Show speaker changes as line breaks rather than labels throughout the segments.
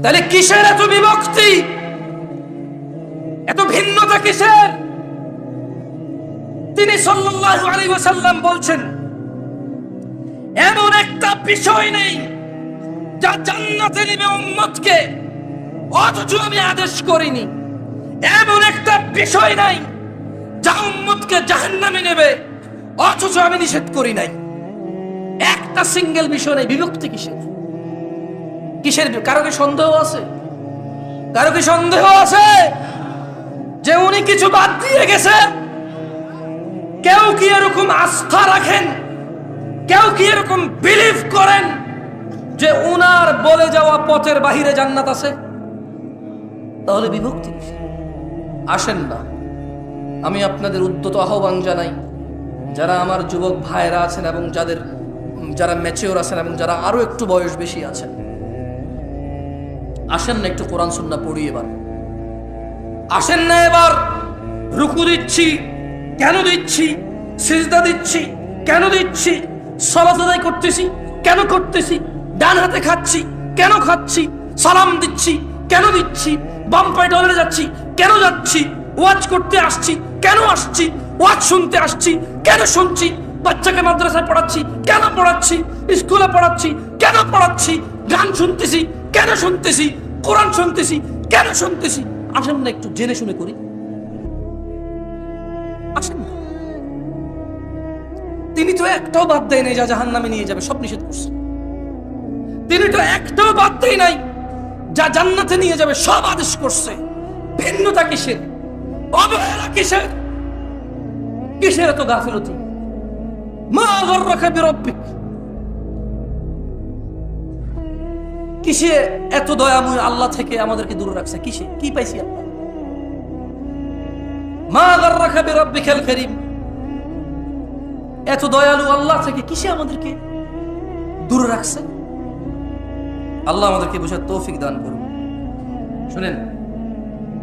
তাহলে কিসের এত বিভক্তি, এত ভিন্নতা কিসের? তিনি সাল্লাল্লাহু আলাইহি ওয়াসাল্লাম বলছেন, এমন একটা বিষয় নেই যা জান্নাতে নেবে উম্মতকে অথচ আমি আদেশ করিনি। এমন একটা বিষয় নাই যা উম্মতকে জাহান্নামে নেবে অথচ আমি নিষেধ করি নাই। একটা সিঙ্গেল বিষয় নেই। বিভক্তি কিসের? কিসের? কারো কি সন্দেহ আছে? কারো কি সন্দেহ আছে যে উনি কিছু বাদ দিয়ে গেছে? কেউ কি এরকম আস্থা রাখেন, কেউ কি এরকম বিলিভ করেন যে উনার বলে যাওয়া পথের বাহিরে জান্নাত আছে? তাহলে বিভক্তি কিসের? আসেন না, আমি আপনাদের উদ্যত আহ্বান জানাই, যারা আমার যুবক ভাইরা আছেন এবং যারা ম্যাচিওর আছেন এবং যারা আরো একটু বয়স বেশি আছেন, আসেন না একটু কোরআন সুন্নাহ পড়ি। এবার আসেন না, এবার রুকু দিচ্ছি কেন দিচ্ছি, সিজদা দিচ্ছি কেন দিচ্ছি, সালাত আদায় করতেছি কেন করতেছি, ডান হাতে খাচ্ছি কেন খাচ্ছি, সালাম দিচ্ছি কেন দিচ্ছি, বাম পায়ে টয়লেটে যাচ্ছি কেন যাচ্ছি, ওয়াজ করতে আসছি কেন আসছি, ওয়াজ শুনতে আসছি কেন শুনছি, বাচ্চাকে মাদ্রাসায় পড়াচ্ছি কেন পড়াচ্ছি, স্কুলে পড়াচ্ছি কেন পড়াচ্ছি, গান শুনতেছি কেন শুনতেছি, কোরআন শুনতেছি কেন শুনতেছি। আসেন না একটু জেনে শুনে করি। আসেন না। তিনি তো একটাও বাদ দেয় নাই যা জাহান্নামে নিয়ে যাবে, সব নিষেধ করছে। তিনি তো একটাও বাদ দেয় নাই যা জান্নাতে নিয়ে যাবে, সব আদেশ করছে। ভিন্নতা কিসের? অবহেলা কিসের? কিসের এত গাফিলতি? মা গররাকা বিরব্বিক, কিসে এত দয়াময় আল্লাহ থেকে আমাদেরকে দূরে রাখছে? কিসে কি পাইছি আমরা? মা গররাকা বিরব্বিকাল কারীম, এত দয়ালু আল্লাহ থেকে কিসে আমাদেরকে দূরে রাখছে? আল্লাহ আমাদেরকে বোঝার তৌফিক দান করুন। শুনেন,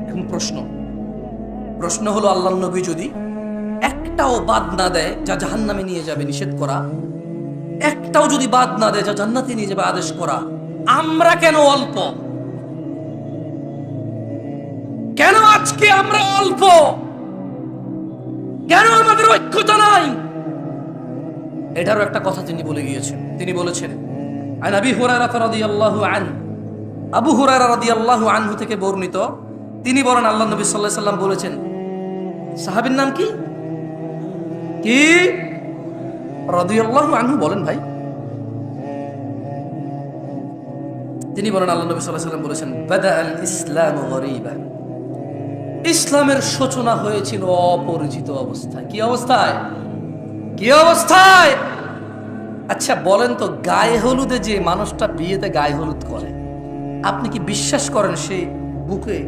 এখন প্রশ্ন হলো, আল্লাহর নবী যদি একটাও বাদ না দেয় যা জাহান্নামে নিয়ে যাবে নিষেধ করা, একটাও যদি বাদ না দেয় যা জান্নাতে নিয়ে যাবে আদেশ করা, আমরা কেন অল্প? কেন আজকে আমরা অল্প? কেন আমাদের ঐক্যতা নাই? এটারও একটা কথা তিনি বলে গিয়েছেন। তিনি বলেছেন, আন আবি হুরায়রা রাদিয়াল্লাহু আনহু, আবু হুরায়রা রাদিয়াল্লাহু আনহু থেকে বর্ণিত, তিনি বলেন আল্লাহর নবী সাল্লাল্লাহু আলাইহি সাল্লাম বলেছেন, সাহাবীর নাম কি কি রাদিয়াল্লাহু আনহু বলেন ভাই। তিনি বলেন আল্লাহর নবী সাল্লাল্লাহু আলাইহি সাল্লাম বলেছেন, বাদাআল ইসলামু গরীবা, ইসলামের সূচনা হয়েছিল অপরিচিত অবস্থায়। কি অবস্থায়? কি অবস্থায়? আচ্ছা বলেন তো, গায়ে হলুদে যে মানুষটা বিয়েতে গায়ে হলুদ করে, আপনি কি বিশ্বাস করেন সে বুকে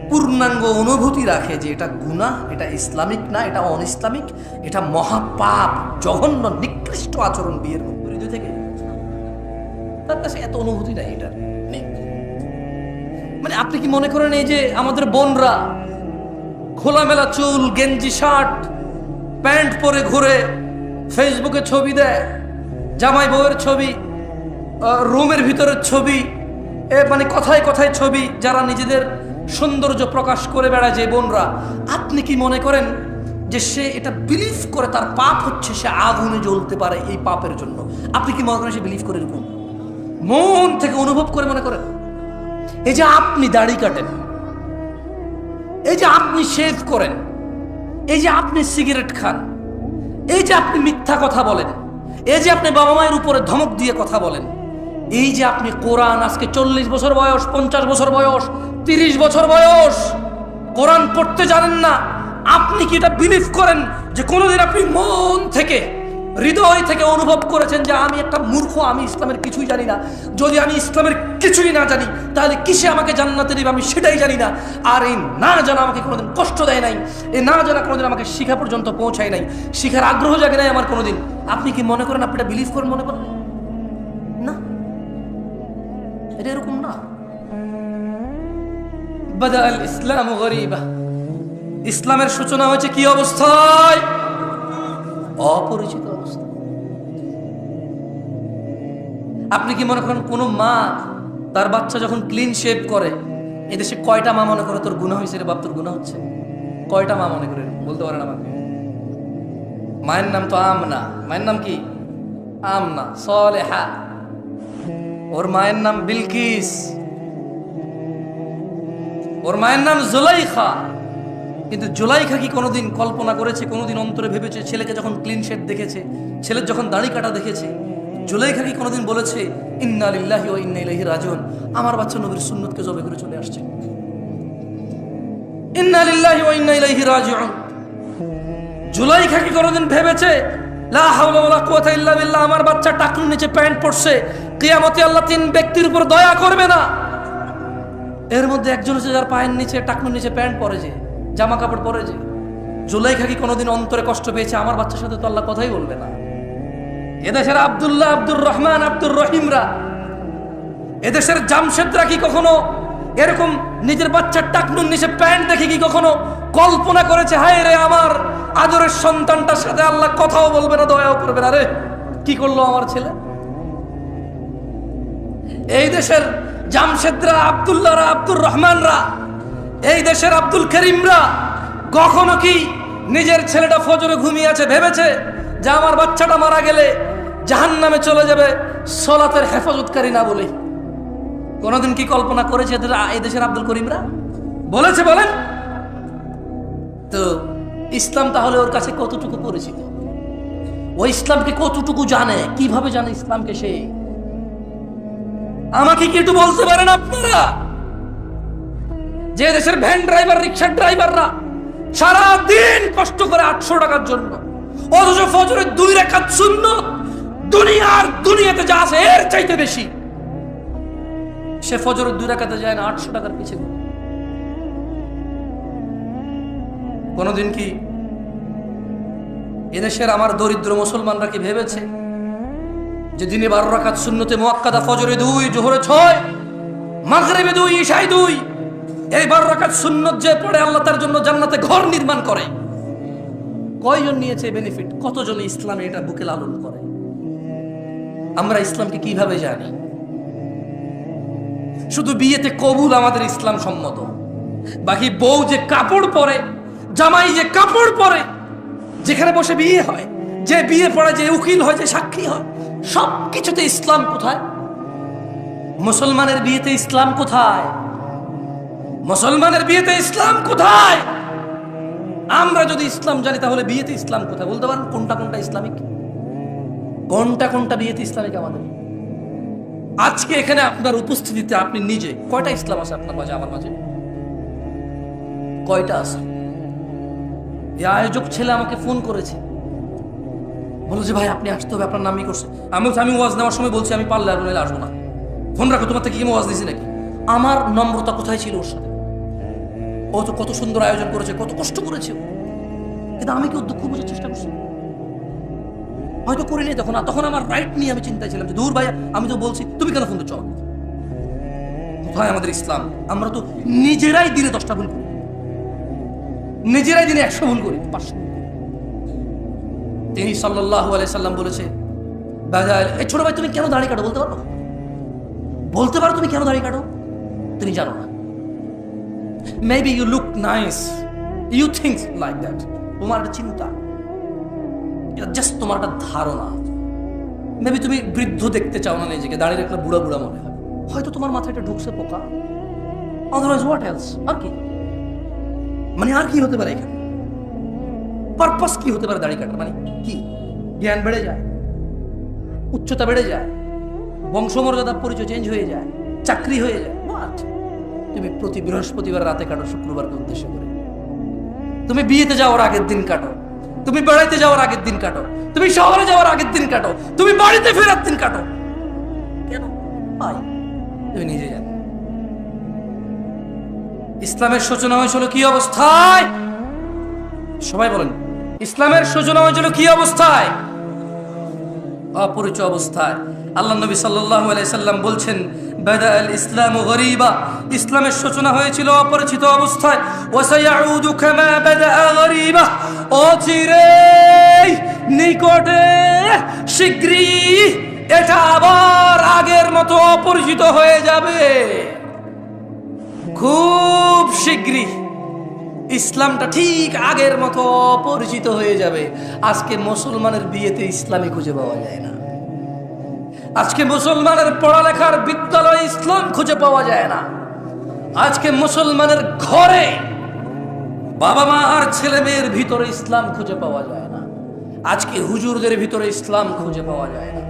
পূর্ণাঙ্গ অনুভূতি রাখে যে এটা গুনাহ, এটা ইসলামিক না, এটা অন ইসলামিক, এটা মহাপাপ, জঘন্য নিকৃষ্ট আচরণ বিয়ের হৃদয় থেকে? তার কাছে এত অনুভূতি নাই, এটা নেই। মানে আপনি কি মনে করেন এই যে আমাদের বোনরা খোলামেলা চুল, গেঞ্জি শার্ট প্যান্ট পরে ঘুরে, ফেসবুকে ছবি দেয়, জামাই বউয়ের ছবি, রুমের ভিতরের ছবি, মানে কথায় কথায় ছবি, যারা নিজেদের সৌন্দর্য প্রকাশ করে বেড়ায় যে বোনরা, আপনি কি মনে করেন যে সে এটা বিলিভ করে তার পাপ হচ্ছে, সে আগুনে জ্বলতে পারে এই পাপের জন্য? আপনি কি মনে করেন সে বিলিভ করে? এরকম মন থেকে অনুভব করে মনে করেন? এই যে আপনি দাড়ি কাটেন, এই যে আপনি শেভ করেন, এই যে আপনি সিগারেট খান, এই যে আপনি মিথ্যা কথা বলেন, এই যে আপনি বাবা মায়ের উপরে ধমক দিয়ে কথা বলেন, এই যে আপনি কোরআন আজকে 40 বছর বয়স, 50 বছর বয়স, 30 বছর বয়স কোরআন পড়তে জানেন না, আপনি কি এটা বিলিভ করেন যে কোনোদিন আপনি মন থেকে, হৃদয় থেকে অনুভব করেছেন যে আমি একটা মূর্খ, আমি ইসলামের কিছুই জানি না? যদি আমি ইসলামের কিছুই না জানি তাহলে কিসে আমাকে জান্নাতে দিবে আমি সেটাই জানি না। আর এই না জানা আমাকে কোনোদিন কষ্ট দেয় নাই, এই না জানা কোনোদিন আমাকে শিখা পর্যন্ত পৌঁছায় নাই, শিখার আগ্রহ জাগে নাই আমার কোনোদিন। আপনি কি মনে করেন আপনি এটা বিলিভ করেন? মনে করেন না, এটা এরকম না। বাদাআল ইসলামু গরীবা, ইসলামের সূচনা হয়েছে কি অবস্থায়? অপরিচিত অবস্থা। আপনি কি মনে করেন কোন মা তার বাচ্চা যখন ক্লিন শেভ করে, এদেশে কয়টা মা মনে করে তোর গুনাহ হয়েছে রে বাপ, তোর গুনাহ হচ্ছে? কয়টা মা মনে করে? বলতে পারেন আমাকে? মায়ের নাম তো আমনা। মায়ের নাম কি? আমনা সলেহা। ওর মায়ের নাম বিলকিস, ওর মায়ের নাম জুলাইখা। কিন্তু জুলাইখা কি কোনোদিন কল্পনা করেছে, কোনোদিন অন্তরে ভেবেছে, ছেলেকে যখন ক্লিন শেভ দেখেছে, ছেলের যখন দাড়ি কাটা দেখেছে, জুলাইখা কি কোনোদিন বলেছে ইন্না লিল্লাহি ওয়া ইন্না ইলাইহি রাজিউন, আমার বাচ্চা নবীর সুন্নতকে জবে করে চলে আসছে? ইন্না লিল্লাহি ওয়া ইন্না ইলাইহি রাজিউন। জুলাইখা কি কোনোদিন ভেবেছে লা হাওলা ওয়ালা কুওয়াতা ইল্লা বিল্লাহ, আমার বাচ্চা টাকনুর নিচে প্যান্ট পরছে, কিয়ামতে আল্লাহ তিন ব্যক্তির উপর দয়া করবে না? এর মধ্যে একজন হচ্ছে যার পায়ের নিচে টাকনুর নিচে প্যান্ট পরে, যে জামা কাপড় পরে। যে জুলাইখা কি কোনোদিন অন্তরে কষ্ট পেয়েছে আমার বাচ্চার সাথে তো আল্লাহ কথাই বলবে না? এদেশের আব্দুল্লাহ, আব্দুর রহমান, আব্দুর রহিমরা, এদেশের জামশেদরা কি কখনো এরকম নিজের বাচ্চার টাকনুর নিচে প্যান্ট দেখে কি কখনো কল্পনা করেছে হায় রে আমার আদরের সন্তানটার সাথে আল্লাহ কথাও বলবে না, দয়াও করবে না, রে কি করলো আমার ছেলে? এই দেশের জামশেদরা, আব্দুল্লাহরা, আব্দুর রহমানরা, এই দেশের আব্দুল করিমরা কখনো কি নিজের ছেলেটা ফজরে ঘুমিয়ে আছে ভেবেছে যে আমার বাচ্চাটা মারা গেলে জাহান্নামে চলে যাবে সলাতের হেফাজতকারী না বলে? কোনদিন কি কল্পনা করেছে এই দেশের আব্দুল করিমরা? বলেছে? বলেন তো। ইসলাম তাহলে ওর কাছে কতটুকু পরিচিত? ও ইসলামকে কতটুকু জানে? কিভাবে জানে ইসলামকে সে? আমাকে কি একটু বলতে পারেন আপনারা? যে দেশের ভ্যান ড্রাইভার, রিক্সা ড্রাইভাররা সারা দিন কষ্ট করে 800 টাকার জন্য, অথচ ফজরের 2 রাকাত সুন্নত দুনিয়াতে যা আছে এর চাইতে বেশি, সে ফজরের 2 রাকাতে যায় না 800 টাকার পিছে। কোনদিন কি এদেশের আমার দরিদ্র মুসলমানরা কি ভেবেছে যে দিনে 12 রাকাত সুন্নতে মুআক্কাদা, ফজরে 2, জোহরে 6, মাগরিবে 2, ইশায় 2, এই 12 রাকাত সুন্নত যে পড়ে আল্লাহ তার জন্য জান্নাতে ঘর নির্মাণ করে? কয়জন নিয়েছে বেনিফিট? কতজন ইসলামে এটা বুকে লালন করে? আমরা ইসলামকে কিভাবে জানি? শুধু বিয়েতে কবুল আমাদের ইসলাম সম্মত, বাকি বউ যে কাপড় পরে, জামাই যে কাপড় পরে, যেখানে বসে বিয়ে হয়, যে বিয়ে পড়ে, যে উকিল হয়, যে সাক্ষী হয়, সব কিছুতে ইসলাম কোথায়? মুসলমানের বিয়েতে ইসলাম কোথায়? মুসলমানের বিয়েতে ইসলাম কোথায়? আমরা যদি ইসলাম জানি তাহলে বিয়েতে ইসলাম কোথায়? বলতে পারেন কোনটা কোনটা ইসলামিক, কোনটা কোনটা বিয়েতে ইসলামিক আমাদের? আজকে এখানে আপনার উপস্থিতিতে আপনি নিজে কয়টা ইসলাম আছে আপনার মাঝে, আমার মাঝে? কয়টা আছে? এই আয়োজক ছেলে আমাকে ফোন করেছে, বলো যে ভাই আপনি আসতে হবে, আপনার নামই করছে। আমি ওয়াজ নেওয়ার সময় বলছি আমি পারলে আর নইলে আসবো না, ফোন রাখো, তোমার থেকে কি ওয়াজ দিছি নাকি? আমার নম্রতা কোথায় ছিল ওর সাথে? ও তো কত সুন্দর আয়োজন করেছে, কত কষ্ট করেছে, কিন্তু আমি কি ওর দুঃখ বোঝার চেষ্টা করছি? হয়তো করিনি তখন আমার রাইট নিয়ে আমি চিন্তায় ছিলাম যে দূর ভাই, আমি তো বলছি, তুমি কেন ফোন দিচ্ছ? কোথায় আমাদের ইসলাম? আমরা তো নিজেরাই দিনে 10টা ভুল করি, নিজেরাই দিনে 100 ভুল করি, 500 ভুল করি। তিনি সাল্লাল্লাহু আলাইহি সাল্লাম বলেছে, এই ছোট ভাই তুমি কেন দাড়ি কাটো? বলতে পারো? বলতে পারো তুমি কেন দাড়ি কাটো? তুমি জানো না। Maybe you look nice, you think like that. তোমার একটা চিন্তা, এটা জাস্ট তোমার একটা ধারণা। মেবি তুমি বৃদ্ধ দেখতে চাও না নিজেকে, দাঁড়িয়ে রাখলে বুড়া বুড়া মনে হয়। হয়তো তোমার মাথায় এটা ঢুকছে পোকা, আদারওয়াইজ হোয়াট এলস? আর কি মানে, আর কি হতে পারে এখানে? পারপাস কি হতে পারে দাড়ি কাটার? মানে কি? জ্ঞান বেড়ে যায়, উচ্চতা বেড়ে যায়, বংশমর্যাদা পরিচয় চেঞ্জ হয়ে যায়, চাকরি হয়ে যায়। হোয়াট? তুমি প্রতি বৃহস্পতিবার রাতে কাটো, শুক্রবারকে উদ্দেশ্য করে। তুমি বিয়েতে যাওয়ার আগের দিন কাটো, তুমি বেড়াইতে যাওয়ার আগের দিন কাটো, তুমি শহরে যাওয়ার আগের দিন কাটো, তুমি বাড়িতে ফেরার দিন কাটো। কেন ভাই? তুমি নিজে জানো। ইসলামের সূচনা হয়েছিল কি অবস্থায়? সবাই বলেন, ইসলামের সূচনা হয়েছিল কি অবস্থায়? অপরিচিত অবস্থায়। আল্লাহ নবী সাল্লাল্লাহু আলাইহি সাল্লাম বলছেন, বাদাআল ইসলামু গরীবা, ইসলামের সূচনা হয়েছিল অপরিচিত অবস্থায়। ওয়া সায়াউদু কামা বাদাআ গরীবা, অচিরে, নিকটে, শীঘ্রই এটা আবার আগের মতো অপরিচিত হয়ে যাবে। খুব শীঘ্রই ইসলামটা ঠিক আগের মতো অপরিচিত হয়ে যাবে। আজকে মুসলমানের বিয়েতে ইসলামই খুঁজে পাওয়া যায় না। আজকে মুসলমানের পড়ালেখার বিদ্যালয়ে ইসলাম খুঁজে পাওয়া যায় না। আজকে মুসলমানের ঘরে বাবা মা আর ছেলে মেয়ের ভিতরে ইসলাম খুঁজে পাওয়া যায় না। আজকে হুজুরদের ভিতরে ইসলাম খুঁজে পাওয়া যায় না।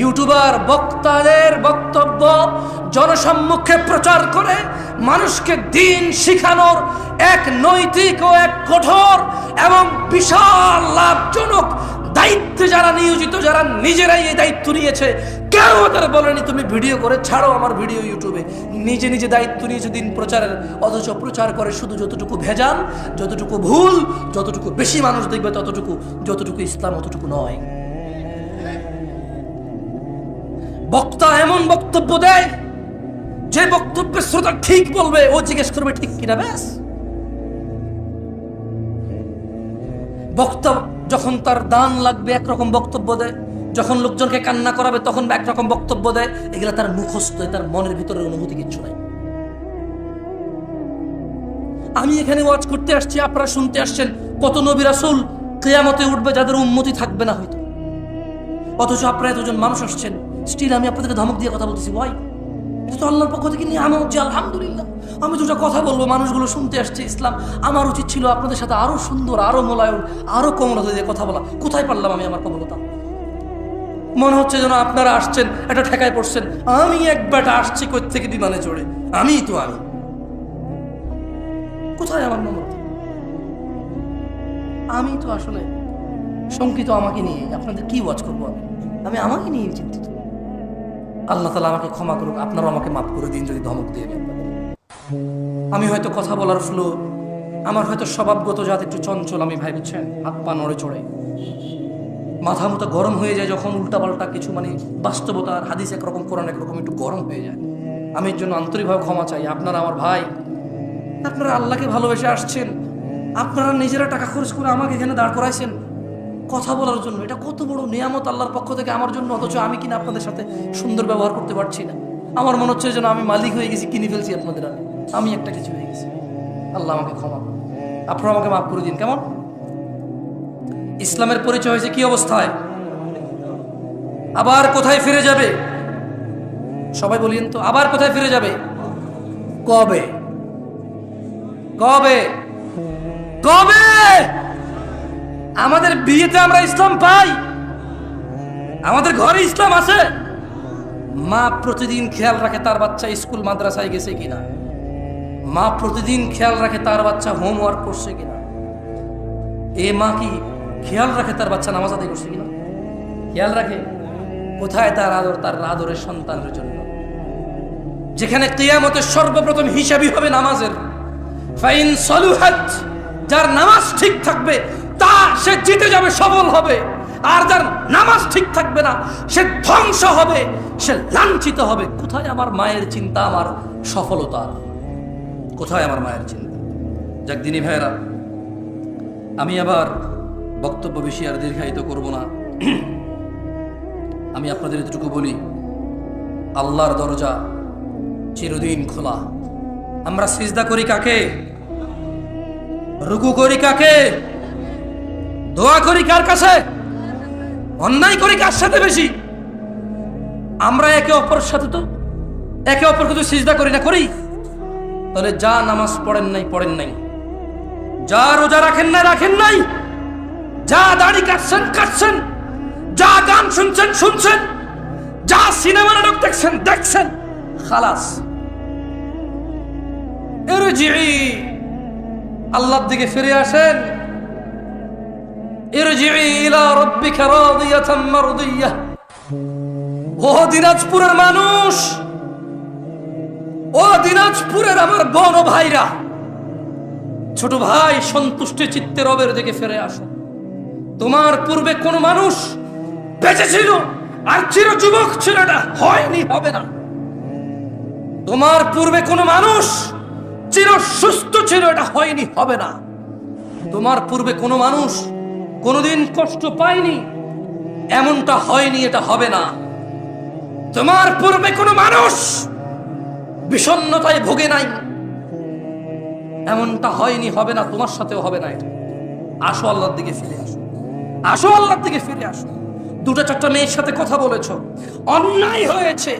ইউটিউবার বক্তাদের বক্তব্য জনসম্মুখে প্রচার করে মানুষকে দিন শিখানোর এক নৈতিক ও এক কঠোর এবং বিশাল লাভজনক দায়িত্বে যারা নিয়োজিত, যারা নিজেরাই এই দায়িত্ব নিয়েছে, কেউ ওদের বলেনি তুমি ভিডিও করে ছাড়ো আমার ভিডিও ইউটিউবে। নিজে নিজে দায়িত্ব নিয়েছে দিন প্রচারের, অথচ প্রচার করে শুধু যতটুকু ভেজাল, যতটুকু ভুল, যতটুকু বেশি মানুষ দেখবে ততটুকু, যতটুকু ইসলাম অতটুকু নয়। বক্তা এমন বক্তব্য দেয় যে বক্তব্যের শ্রোতা ঠিক বলবে, ও জিজ্ঞেস করবে ঠিক কিনা, ব্যাস। বক্তা যখন তার দান লাগবে একরকম বক্তব্য দেয়, যখন লোকজনকে কান্না করাবে তখন একরকম বক্তব্য দেয়। এগুলা তার মুখস্থ, তার মনের ভিতরের অনুভূতি কিচ্ছু নাই। আমি এখানে ওয়াজ করতে আসছি, আপনারা শুনতে আসছেন। কত নবী রাসূল কিয়ামতে উঠবে যাদের উম্মতি থাকবে না হয়তো, অথচ আপনারা এতজন মানুষ আসছেন, স্টিল আমি আপনাদেরকে ধমক দিয়ে কথা বলতেছি। ভাই, এটা তো আল্লাহর পক্ষ থেকে নিয়ে আমার যে আলহামদুলিল্লাহ আমি দুটো কথা বলবো, মানুষগুলো শুনতে আসছে ইসলাম। আমার উচিত ছিল আপনাদের সাথে আরো সুন্দর, আরো মোলায়ম, আরো কোমলতা দিয়ে কথা বলা। কোথায় পারলাম আমি আমার কোমলতা? মনে হচ্ছে যেন আপনারা আসছেন এটা ঠেকায় পড়ছেন। আমি এক বেটা আসছি কই থেকে বিমানে চড়ে, আমি কোথায় আমার নম্রতা? আমি তো আসলে শঙ্কিত আমাকে নিয়ে। আপনাদের কি ওয়াজ করবো আমি আমাকে নিয়ে চিন্তিত। আল্লাহ তাআলা আমাকে ক্ষমা করুক, আপনারাও আমাকে মাফ করে দিন যদি ধমক দিয়ে দেন। আমি হয়তো কথা বলার ফ্লো, আমার হয়তো স্বভাবগত জাত একটু চঞ্চল, আমি ভাই বুঝছেন, হাত পা নড়ে চড়ে, মাথা মতো গরম হয়ে যায় যখন উল্টাপাল্টা কিছু, মানে বাস্তবতা আর হাদিস একরকম, কোরআন একরকম, একটু গরম হয়ে যায়। আমি এর জন্য আন্তরিকভাবে ক্ষমা চাই। আপনারা আমার ভাই, আপনারা আল্লাহকে ভালোবেসে আসছেন, আপনারা নিজেরা টাকা খরচ করে আমাকে এখানে দাঁড় করাইছেন কথা বলার জন্য। এটা কত বড় নিয়ামত আল্লাহর পক্ষ থেকে আমার জন্য, অথচ আমি কিনা আপনাদের সাথে সুন্দর ব্যবহার করতে পারছি না। আমার মনে হচ্ছে যেন আমি মালিক হয়ে গেছি, কিনে ফেলছি আপনাদের, আমি একটা কিছু হয়ে গেছি। আল্লাহ আমাকে ক্ষমা, আপনারা আমাকে মাফ করে দিন। কেমন ইসলামের পরিচয় হয়েছে কি অবস্থায়, আবার কোথায় ফিরে যাবে? সবাই বলিয়েন তো, আবার কোথায় ফিরে যাবে? কবে কবে কবে? আমাদের বিয়েতে আমরা ইসলাম পাই, আমাদের ঘরে ইসলাম আছে। মা প্রতিদিন খেয়াল রাখে তার বাচ্চা স্কুল মাদ্রাসায় গেছে কিনা, মা প্রতিদিন খেয়াল রাখে তার বাচ্চা হোমওয়ার্ক করছে কিনা। এ মা কি খেয়াল রাখে তার বাচ্চা নামাজ আদায় করছে কিনা? খেয়াল রাখে। কোথায় তার আদর, তার আদরের সন্তানের জন্য? যেখানে কিয়ামতের সর্বপ্রথম হিসাবই হবে নামাজের। ফাইন সলুহাত, যার নামাজ ঠিক থাকবে তা সে জিতে যাবে, সফল হবে। আর যার নামাজ ঠিক থাকবে না সে ধ্বংস হবে, সে লাঞ্ছিত হবে। কোথায় আমার মায়ের চিন্তা, আমার সফলতা? কোথায় আমার মায়ের চিন্তা? যাক দিনী ভাইয়েরা, আমি আবার বক্তব্য বেশি আর দীর্ঘায়িত করব না। আমি আপনাদের এতটুকু বলি, আল্লাহর দরজা চিরদিন খোলা। আমরা সিজদা করি কাকে? রুকু করি কাকে? দোয়া করি কার কাছে? অন্যায় করি কার সাথে বেশি? আমরা একে অপরের সাথে তো একে অপরকে তো সিজদা করি না, করি? তাহলে যা নামাজ পড়েন নাই, যা রোজা রাখেন নাই, যা দাড়ি কাটছেন, যা গান শুনছেন, যা সিনেমা নাটক দেখছেন, খালাস। ইরজিই, আল্লাহর দিকে ফিরে আসেন। ইরজিই ইলা রাব্বিকা রাদিয়াতাম মারদিয়াহ। ও দিনাজপুরের মানুষ, ও দিনাজপুরের আমার বোন ও ভাইরা, ছোট ভাই, সন্তুষ্টি চিত্তে রবের দিকে ফিরে আসো। তোমার পূর্বে কোন মানুষ বেঁচে ছিল আর চির যুবক ছিল, এটা হয়নি, হবে না। তোমার পূর্বে কোন মানুষ চির সুস্থ ছিল, এটা হয়নি, হবে না। তোমার পূর্বে কোন মানুষ কোনদিন কষ্ট পায়নি, এমনটা হয়নি, এটা হবে না। তোমার পূর্বে কোনো মানুষ বিষণ্ণতায় ভোগে নাই, এমনটা হয়নি, হবে না, তোমার সাথেও হবে না। এটা আসো আল্লাহর দিকে ফিরে আসো, আসো আল্লাহর দিকে ফিরে আসো। দুটো চারটা মেয়ের সাথে কথা বলেছো, অন্যায় হয়েছে,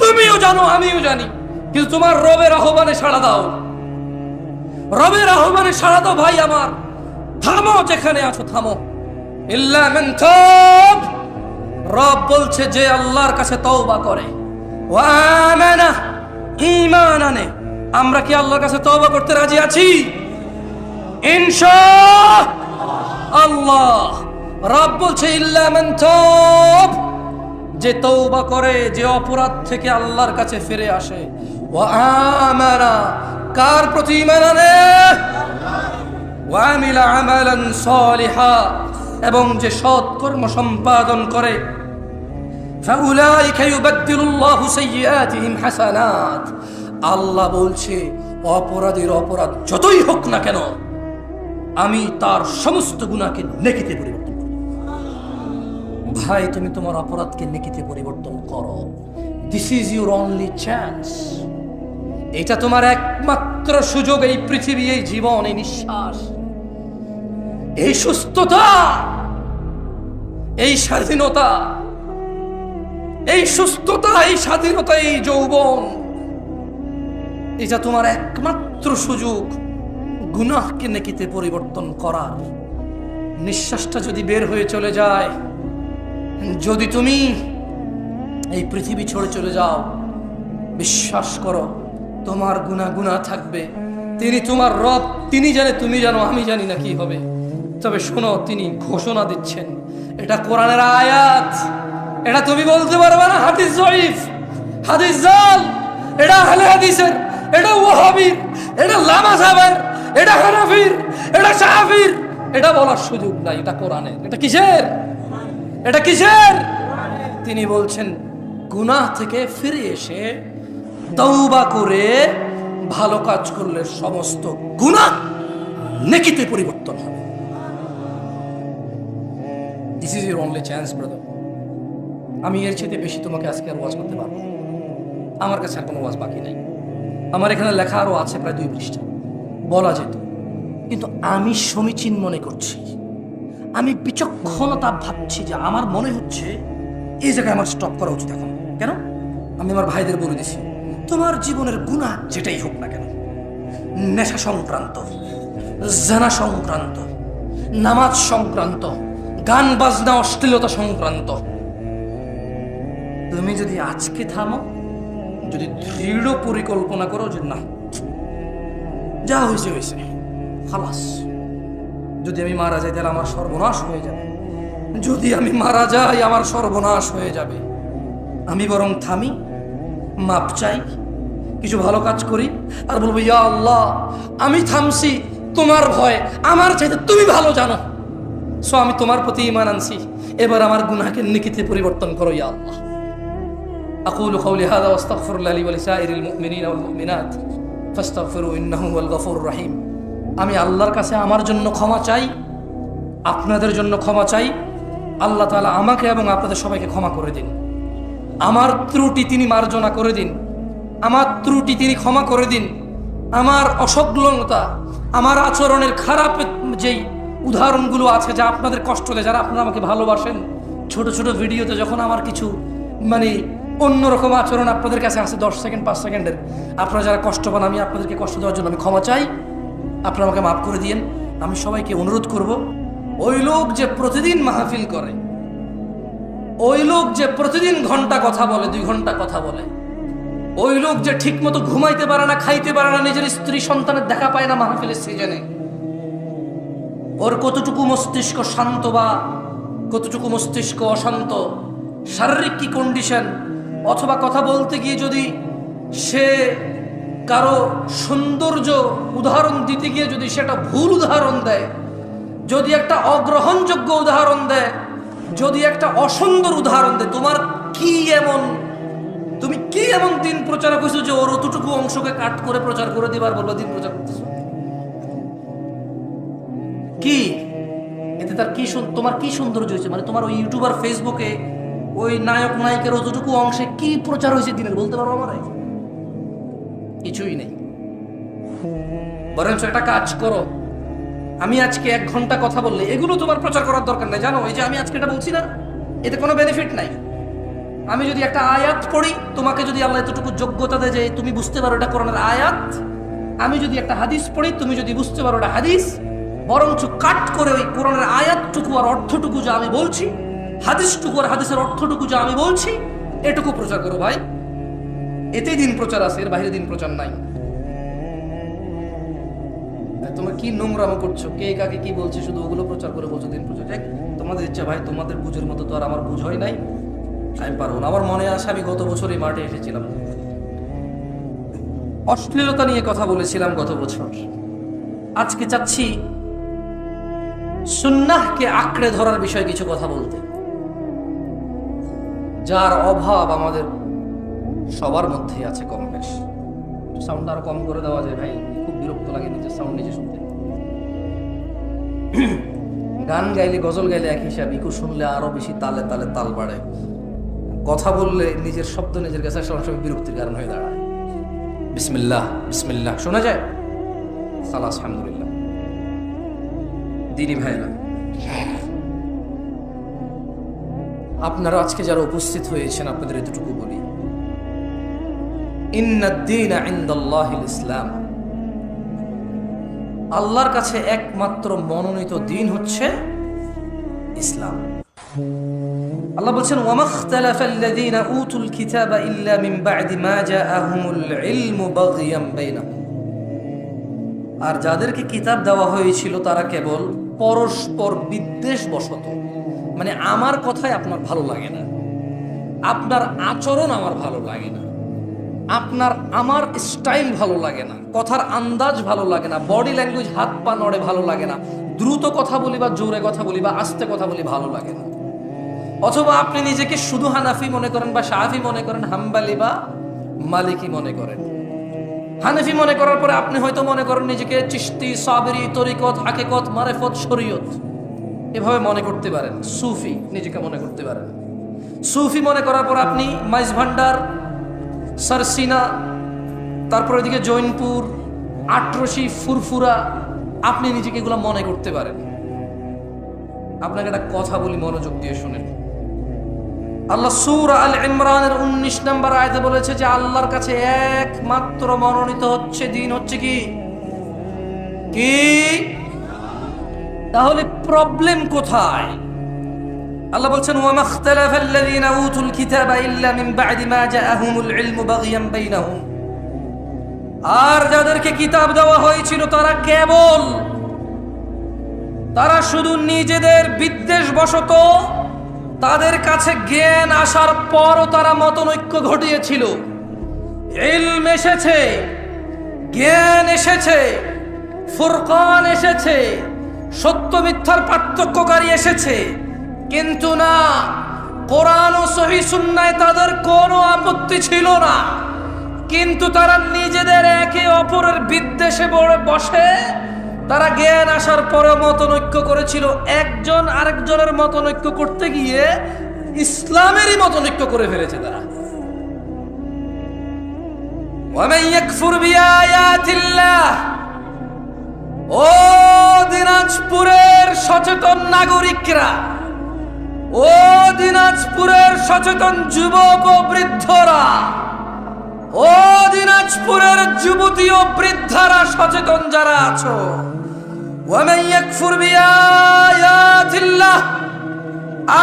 তুমিও জানো আমিও জানি, কিন্তু তোমার রবের আহ্বানে সাড়া দাও, রবের আহ্বানে সাড়া দাও ভাই আমার। থামো, যেখানে আছো থামো। ইল্লা মান তাব, রব বলছে যে আল্লাহর কাছে তওবা করে, ওয়া আমানা, ঈমান আনে। আমরা কি আল্লাহর কাছে তওবা করতে রাজি আছি? ইনশাআল্লাহ। রব বলছে ইল্লা মান তাব, যে তওবা করে, যে অপরাধ থেকে আল্লাহর কাছে ফিরে আসে, ওয়া আমানা, কার প্রতি ঈমান আনে, ওয়া আমিলা আমালান সালিহা, এবং যে সৎ কর্ম সম্পাদন করে, ফাউলাইকা ইউবাদদিলুল্লাহু সাইয়্যাতিহিম হাসানাত। আল্লাহ বলছে অপরাধীর অপরাধ যতই হোক না কেন, আমি তার সমস্ত গুনাহকে নেকিতে পরিবর্তন করি। ভাই, তুমি তোমার অপরাধকে নেকিতে পরিবর্তন করো। This is your only chance. এটা তোমার একমাত্র সুযোগ, এই পৃথিবী, এই জীবন, এই নিঃশ্বাস, এই সুস্থতা, এই স্বাধীনতা, এই সুস্থতা, এই স্বাধীনতা, এই যৌবন, এটা তোমার একমাত্র সুযোগ গুনাহকে নেকিতে পরিবর্তন করার। নিঃশ্বাসটা যদি বের হয়ে চলে যায়, যদি তুমি এই পৃথিবী ছেড়ে চলে যাও, বিশ্বাস করো তোমার গুনাহ থাকবে। তিনি তোমার রব, তিনি জানে, তুমি জানো, আমি জানি না কি হবে। তবে শোনো, তিনি ঘোষণা দিচ্ছেন, এটা কোরআনের আয়াত, এটা তুমি বলতে পারবে না হাদিস জয়ীফ, হাদিস জাল, এটা আহলে হাদিসের, এটা ওয়াহাবীর, এটা লামাযাবের, এটা হানাফির, এটা শাফির, এটা বলার সুযোগ নাই। এটা কোরআনের। এটা কিসের? এটা কিসের? তিনি বলছেন গুনাহ থেকে ফিরে এসে তওবা করে ভালো কাজ করলে সমস্ত গুনাহ নেকিতে পরিবর্তন হবে। This is your only chance brother. আমি এর চেয়ে বেশি তোমাকে আজকে আর ওয়াজ করতে পারবো না। আমার কাছে আর কোনো ওয়াজ বাকি নাই। আমার এখানে লেখা আরো আছে প্রায় 2 পৃষ্ঠা, বলা যেত, কিন্তু আমি সমীচীন মনে করছি, আমি বিচক্ষণতা ভাবছি যে আমার মনে হচ্ছে এই জায়গায় আমার স্টপ করা উচিত এখন। কেন? আমি আমার ভাইদের বলে দিছি, তোমার জীবনের গুনাহ যেটাই হোক না কেন, নেশা সংক্রান্ত, জানা সংক্রান্ত, নামাজ সংক্রান্ত, গান বাজনা অশ্লীলতা সংক্রান্ত, তুমি যদি আজকে থামো, যদি দৃঢ় পরিকল্পনা করো যে না, যা হয়েছে হয়েছে, খালাস, যদি আমি মারা যাই তাহলে আমার সর্বনাশ হয়ে যাবে, যদি আমি মারা যাই আমার সর্বনাশ হয়ে যাবে, আমি বরং থামি, মাপ চাই, কিছু ভালো কাজ করি, আর বলবো ইয়া আল্লাহ, আমি থামছি তোমার ভয়, আমার চাইতে তুমি ভালো জানো, সো আমি তোমার প্রতি ঈমান আনছি, এবার আমার গুনাহকে নেকিতে পরিবর্তন করো ইয়া আল্লাহ। أقول قولي هذا واستغفر الله لي ولسائر المؤمنين والمؤمنات فاستغفروا إنه هو الغفور الرحيم। আমি আল্লাহর কাছে আমার জন্য ক্ষমা চাই, আপনাদের জন্য ক্ষমা চাই। আল্লাহ তাআলা আমাকে এবং আপনাদের সবাইকে ক্ষমা করে দিন। আমার ত্রুটি তিনি মার্জনা করে দিন, আমার ত্রুটি তিনি ক্ষমা করে দিন। আমার অসংলগ্নতা, আমার আচরণের খারাপ যেই উদাহরণগুলো আছে যা আপনাদের কষ্ট দেয়, যারা আপনারা আমাকে ভালোবাসেন, ছোট ছোট ভিডিওতে যখন আমার কিছু মানে অন্যরকম আচরণ আপনাদের কাছে আছে 10 সেকেন্ড 5 সেকেন্ডের, আপনারা যারা কষ্ট পান, আমি আপনাদেরকে কষ্ট দেওয়ার জন্য আমি ক্ষমা চাই, আপনারা আমাকে মাফ করে দিয়েন। আমি সবাইকে অনুরোধ করব, ওই লোক যে প্রতিদিন মাহফিল করে, ওই লোক যে প্রতিদিন ঘন্টা কথা বলে, 2 ঘন্টা কথা বলে, ওই লোক যে ঠিক মতো ঘুমাইতে পারে না, খাইতে পারে না, নিজের স্ত্রী সন্তানের দেখা পায় না মাহফিলের সিজনে, ওর কতটুকু মস্তিষ্ক শান্ত বা কতটুকু মস্তিষ্ক অশান্ত, শারীরিক কি কন্ডিশন, অথবা কথা বলতে গিয়ে যদি সে কারো সৌন্দর্য উদাহরণ দিতে গিয়ে যদি সেটা ভুল উদাহরণ দেয়, যদি একটা অগ্রহণযোগ্য উদাহরণ দেয়, যদি একটা অসুন্দর উদাহরণ দেয়, তোমার কি এমন, তুমি কি এমন দিন প্রচার করছো যে ওর অতটুকু অংশকে কাট করে প্রচার করে দিবার বলবো দিন প্রচার করতেছো? কি এতে তার কি, তোমার কি সৌন্দর্য হয়েছে? মানে তোমার ওই ইউটিউবার ফেসবুকে ওই নায়ক নায়িকের অতটুকু অংশে কি প্রচার হয়েছে দিনের বলতে পারো আমারে? কিছুই নেই। বরঞ্চ একটা কাজ করো, আমি আজকে 1 ঘন্টা কথা বললে এগুলো তোমার প্রচার করার দরকার নেই। জানো এই যে আমি আজকে এটা বলছি না, এতে কোনো বেনিফিট নাই। আমি যদি একটা আয়াত পড়ি, তোমাকে যদি আল্লাহ এতটুকু যোগ্যতা দেয় যে তুমি বুঝতে পারো এটা কোরআনের আয়াত, আমি যদি একটা হাদিস পড়ি, তুমি যদি বুঝতে পারো এটা হাদিস, বরঞ্চ কাট করে ওই কোরআনের আয়াতটুকু আর অর্থটুকু যা আমি বলছি, হাদিসটুকু আর হাদিসের অর্থটুকু যা আমি বলছি, এটুকু প্রচার করো ভাই। এতেই দিন প্রচার আছে, এর বাইরে দিন প্রচার নাই। তোমরা কি নোংরামো করছো, কে কাকে কি বলছে, শুধু ওগুলো প্রচার করে বলছো দিন প্রচার। তোমাদের ইচ্ছা ভাই, তোমাদের বুঝের মতো তো আর আমার বুঝ হয় নাই, আমি পারবো না। আমার মনে আসে আমি গত বছর এই মাঠে এসেছিলাম, অশ্লীলতা নিয়ে কথা বলেছিলাম গত বছর। আজকে চাচ্ছি সুন্নাহকে আঁকড়ে ধরার বিষয়ে কিছু কথা বলতে, যার অভাব আমাদের সবার মধ্যেই আছে কম বেশ। সাউন্ড আরো কম করে দেওয়া যায় ভাই, খুব বিরক্ত লাগে নিজের সাউন্ড নিজে শুনতে। গান গাইলে গজল গাইলে এক হিসাব, ইকু শুনলে আরো বেশি তালে তালে তাল বাড়ে। কথা বললে নিজের শব্দ নিজের কাছে সব সময় বিরক্তির কারণ হয়ে দাঁড়ায়। বিসমিল্লাহ বিসমিল্লাহ শোনা যায়, খালাস আলহামদুলিল্লাহ। দিনী ভাইরা, আপনারা আজকে যারা উপস্থিত হয়েছেন, আপনাদের এতটুকু বলি, ইন্নাদ-দীনা ইনদাল্লাহিল ইসলাম, আল্লাহর কাছে একমাত্র মনোনীত দিন হচ্ছে ইসলাম। আল্লাহ বলছেন, ওয়ামাখতালাফাল্লাযীনা উতুল কিতাবা ইল্লা মিন বা'দি মা জাআহুমুল ইলমু বাগিয়াম বাইনাহুম, আর যাদেরকে কিতাব দেওয়া হয়েছিল তারা কেবল পরস্পর বিদ্বেষবশত, মানে আমার কথাই আপনার ভালো লাগে না, আপনার আচরণ আমার ভালো লাগে না, আমার স্টাইল ভালো লাগে না, কথার আন্দাজ ভালো লাগে না, বডি ল্যাঙ্গুয়েজ হাত পা নড়ে ভালো লাগে না, দ্রুত কথা বলি বা জোরে কথা বলি বা আস্তে কথা বলি ভালো লাগে না। অথবা আপনি নিজেকে শুধু হানাফি মনে করেন বা শাফি মনে করেন, হাম্বালি বা মালিকি মনে করেন। হানাফি মনে করার পরে আপনি হয়তো মনে করেন নিজেকে চিশতি, সাবরি, তরিকত, হাকিকত, মারিফত, শরীয়ত এভাবে মনে করতে পারেন। সুফি নিজেকে মনে করতে পারেন। সুফি মনে করার পর আপনি মাইজ ভান্ডার, সারসিনা, তারপর এদিকে জৈনপুর, আটরশি, ফুরফুরা, আপনি নিজেকে এগুলো মনে করতে পারেন। আপনাকে একটা কথা বলি, মনোযোগ দিয়ে শুনেন। আল্লাহ সূরা আল ইমরানের 19 নম্বর আয়াতে বলেছে যে আল্লাহর কাছে একমাত্র মনোনীত হচ্ছে দিন হচ্ছে কি? তাহলে প্রবলেম কোথায়? আল্লাহ বলছেন, ওয়ামাখতালাফাল্লাযীনা উতুল কিতাবা ইল্লা মিন বা'দি মা জাআহুমুল ইলমু বাগিয়াম বাইনাহুম, আর যাদেরকে কিতাব দেওয়া হয়েছিল তারা শুধু নিজেদের বিদ্বেষবশত, তাদের কাছে জ্ঞান আসার পরও তারা মতনৈক্য ঘটিয়েছিল। ইলম এসেছে, জ্ঞান এসেছে, ফুরকান এসেছে, সত্য মিথ্যার পার্থক্যকারী এসেছে, কিন্তু না, কোরআন ও সহিহ সুন্নায় তাদের কোনো আপত্তি ছিল না। কিন্তু তারা নিজেদের একে অপরের বিদ্বেষে বসে তারা জ্ঞান আসার পরে মতনৈক্য করেছিল। একজন আরেকজনের মতনৈক্য করতে গিয়ে ইসলামেরই মতনৈক্য করে ফেলেছে তারা। ওয়ামান ইয়াকফুর বিআয়াতিল্লাহ, ও দিনাজপুরের সচেতন নাগরিকরা, ও দিনাজপুরের সচেতন যুবক ও বৃদ্ধরা, ও দিনাজপুরের যুবতী ও বৃদ্ধারা, সচেতন যারা আছো, ওয়ামান ইয়াকফুর বিআয়াতিল্লাহ,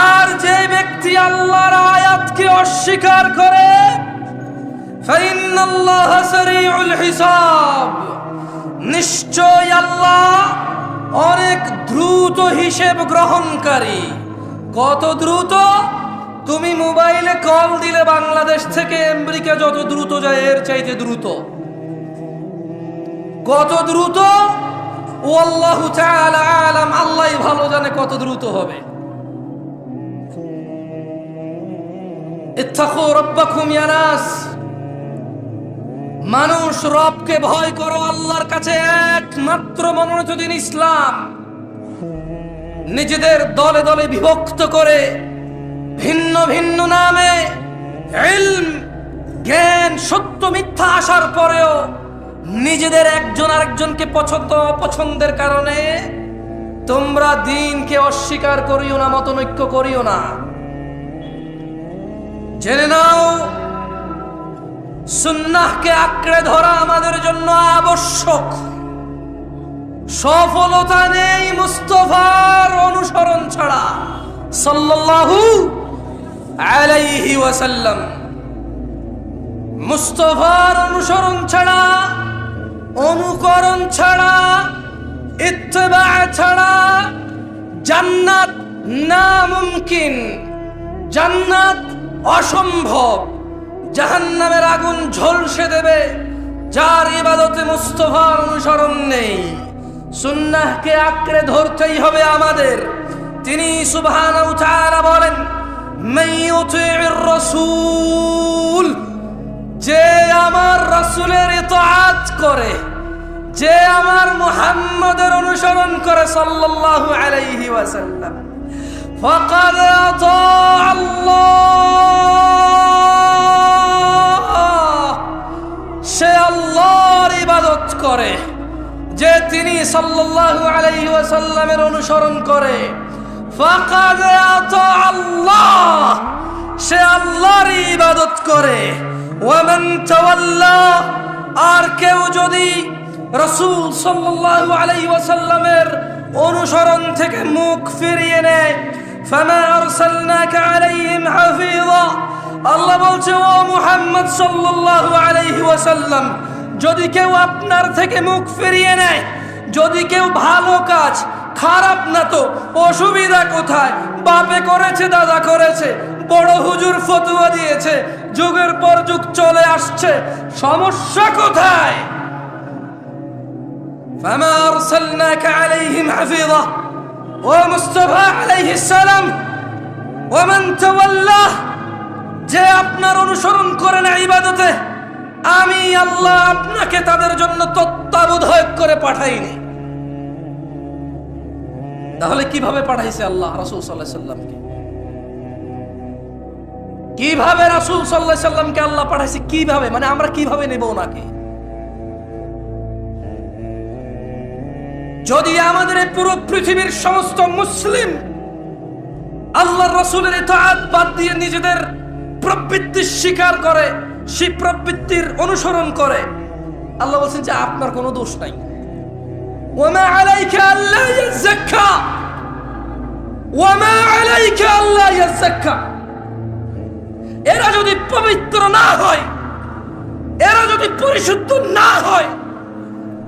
আর যে ব্যক্তি আল্লাহর আয়াতকে অস্বীকার করে, ফাইন্নাল্লাহা সারিউল হিসাব, নিশ্চয় আল্লাহ অনেক দ্রুত হিসেব গ্রহণকারী। কত দ্রুত? তুমি মোবাইলে কল দিলে বাংলাদেশ থেকে আমেরিকা যত দ্রুত যায় এর চাইতে দ্রুত। কত দ্রুত? আল্লাহু তাআলা আলাম, আল্লাহই ভালো জানে কত দ্রুত হবে। ইত্তাকু রাব্বাকুম ইয়া নাস, মানুষ রবকে ভয় করো। আল্লাহর কাছে একমাত্র মনোনীত দিন ইসলাম। নিজেদের দলে দলে বিভক্ত করে ভিন্ন ভিন্ন নামে ইলম, জ্ঞান, সত্য মিথ্যা আসার পরেও নিজেদের একজন আরেকজনকে পছন্দ অপছন্দের কারণে তোমরা দ্বীনকে অস্বীকার করিও না, মতনৈক্য করিও না। জেনে নাও, সুন্নাহকে আঁকড়ে ধরা আমাদের জন্য আবশ্যক। সফলতা নেই মুস্তাফার অনুসরণ ছাড়া, সাল্লাল্লাহু আলাইহি ওয়াসাল্লাম। মুস্তাফার অনুসরণ ছাড়া, অনুকরণ ছাড়া, ইত্তেবা ছাড়া জান্নাত নামুমকিন, জান্নাত অসম্ভব। জাহান্নামের আগুন ঝলসে দেবে যার ইবাদতে মুস্তাফার অনুসরণ নেই। সুন্নাহকে আঁকড়ে ধরতেই হবে আমাদের। তিনি সুবহানাহু ওয়া তাআলা বলেন, মান ইউতি'র রাসূল, যে আমার রাসূলের ইতাআত করে, যে আমার মুহাম্মদের অনুসরণ করে সাল্লাল্লাহু আলাইহি ওয়াসাল্লাম, ফাকাদ আতা আল্লাহ, সে আল্লাহর ইবাদত করে। যে তিনি সাল্লাল্লাহু আলাইহি ওয়াসাল্লামের অনুসরণ করে, ফাকাদ আতা আল্লাহ, সে আল্লাহর ইবাদত করে। ওয়া মান তাওয়াল্লা, আর কেউ যদি রাসূল সাল্লাল্লাহু আলাইহি ওয়াসাল্লামের অনুসরণ থেকে মুখ ফিরিয়ে নেয়, ফামা আরসালনাকা আলাইহিম হাফিযা, আল্লাহ বলছে ও মুহাম্মদ সাল্লাল্লাহু আলাইহি ওয়াসাল্লাম, যদি কেউ আপনার থেকে মুখ ফিরিয়ে নেয়, যদি কেউ ভালো কাজ, খারাপ না তো অসুবিধা কোথায়? বাপে করেছে, দাদা করেছে, বড় হুজুর ফতোয়া দিয়েছে, যুগের পর যুগ চলে আসছে, সমস্যা কোথায়? ফামা আরসালনাকা আলাইহিম হাফিযা, ও মুস্তাফা আলাইহিস সালাম, ওয়া মান তাওয়াল্লা, যে আপনার অনুসরণ করে না ইবাদতে, আমি আল্লাহ আপনাকে তাদের জন্য তত্ত্বাবধায়ক করে পাঠাইনি। তাহলে কিভাবে পাঠাইছে আল্লাহ রাসূল সাল্লাল্লাহু আলাইহি সাল্লামকে? কিভাবে রাসূল সাল্লাল্লাহু আলাইহি সাল্লামকে আল্লাহ পাঠাইছে? কিভাবে, মানে আমরা কিভাবে নেব ওনাকে? যদি আমাদের এই পুরো পৃথিবীর সমস্ত মুসলিম আল্লাহর রাসূলের ইতাআত বাদ দিয়ে নিজেদের প্রবৃত্তি স্বীকার করে, সেই প্রবৃত্তির অনুসরণ করে, আল্লাহ বলছেন যে আপনার কোনো দোষ নাই। ওয়ামা আলাইকা আল্লা ইয়াযাক্কা, ওয়ামা আলাইকা আল্লা ইয়াযাক্কা। এরা যদি পবিত্র না হয়, এরা যদি পরিশুদ্ধ না হয়,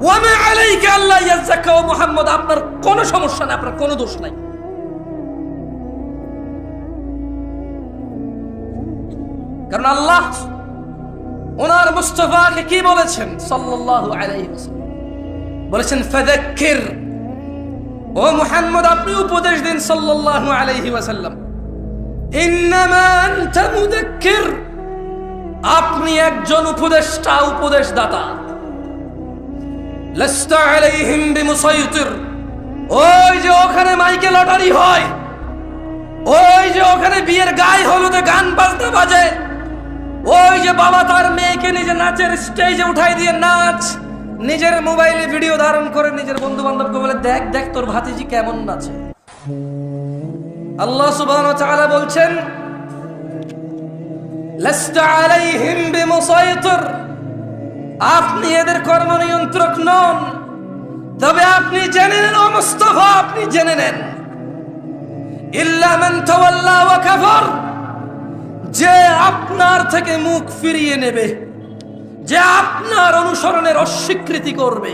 ওয়ামা আলাইকা আল্লা ইয়াযাক্কা, ও মুহাম্মদ আপনার কোনো সমস্যা নাই, আপনার কোনো দোষ নাই। কারণ আল্লাহ ওনার মুস্তাফাকে কি বলেছেন সাল্লাল্লাহু আলাইহি ওয়াসাল্লাম? বলেছেন ফাযাক্কির, ও মুহাম্মদ আপনি উপদেশ দিন সাল্লাল্লাহু আলাইহি ওয়াসাল্লাম। ইন্নামা আনতা মুযাক্কির, আপনি একজন উপদেষ্টা, উপদেশদাতা। লাস্তা আলাইহিম বিমুসাইতির, ওই যে ওখানে মাইকে লটারি হয়, ওই যে ওখানে বিয়ের গায়ে হলুদে গান বাজনা বাজে, ওই যে বাবা তার মেয়েকে নিজে নাচের স্টেজে উঠাই দিয়ে নাচ, নিজের মোবাইলে ভিডিও ধারণ করে নিজের বন্ধু বান্ধবকে বলে দেখ দেখ তোর ভাতিজি কেমন নাচে। আল্লাহ সুবহানাহু ওয়া তাআলা বলছেন লাস্তা আলাইহিম বিমুসাইতির, আপনি এদের কর্ম নিয়ন্ত্রক নন। তবে আপনি জেনে নেন ও মুস্তাফা, আপনি জেনে নেন, ইল্লা মান তাওয়াল্লা ওয়া কাফার, যে আপনার থেকে মুখ ফিরিয়ে নেবে, যে আপনার অনুসরণের অস্বীকৃতি করবে,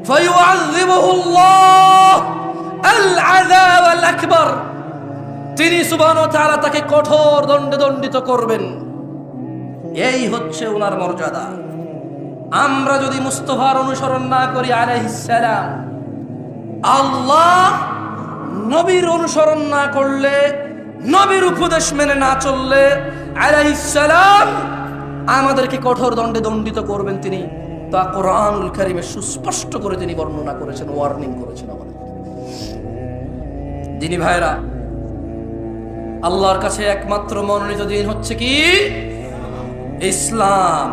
ফায়ুআযিবুহুল্লাহ আল আযাব আল আকবার, তিনি সুবহানাহু ওয়া তাআলা তাকে কঠোর দণ্ডে দণ্ডিত করবেন। এই হচ্ছে ওনার মর্যাদা। আমরা যদি মুস্তাফার অনুসরণ না করি আলাইহিস সালাম, আল্লাহ নবীর অনুসরণ না করলে, নবীর উপদেশ মেনে না চললে আলাইহিস সালাম আমাদেরকে কঠোর দণ্ডে দণ্ডিত করবেন। তিনি তা কোরআনুল কারীমে সুস্পষ্ট করে তিনি বর্ণনা করেছেন, ওয়ার্নিং করেছেন আমাদের। দিনী ভাইরা, আল্লাহর কাছে একমাত্র মনোনীত দিন হচ্ছে কি? ইসলাম।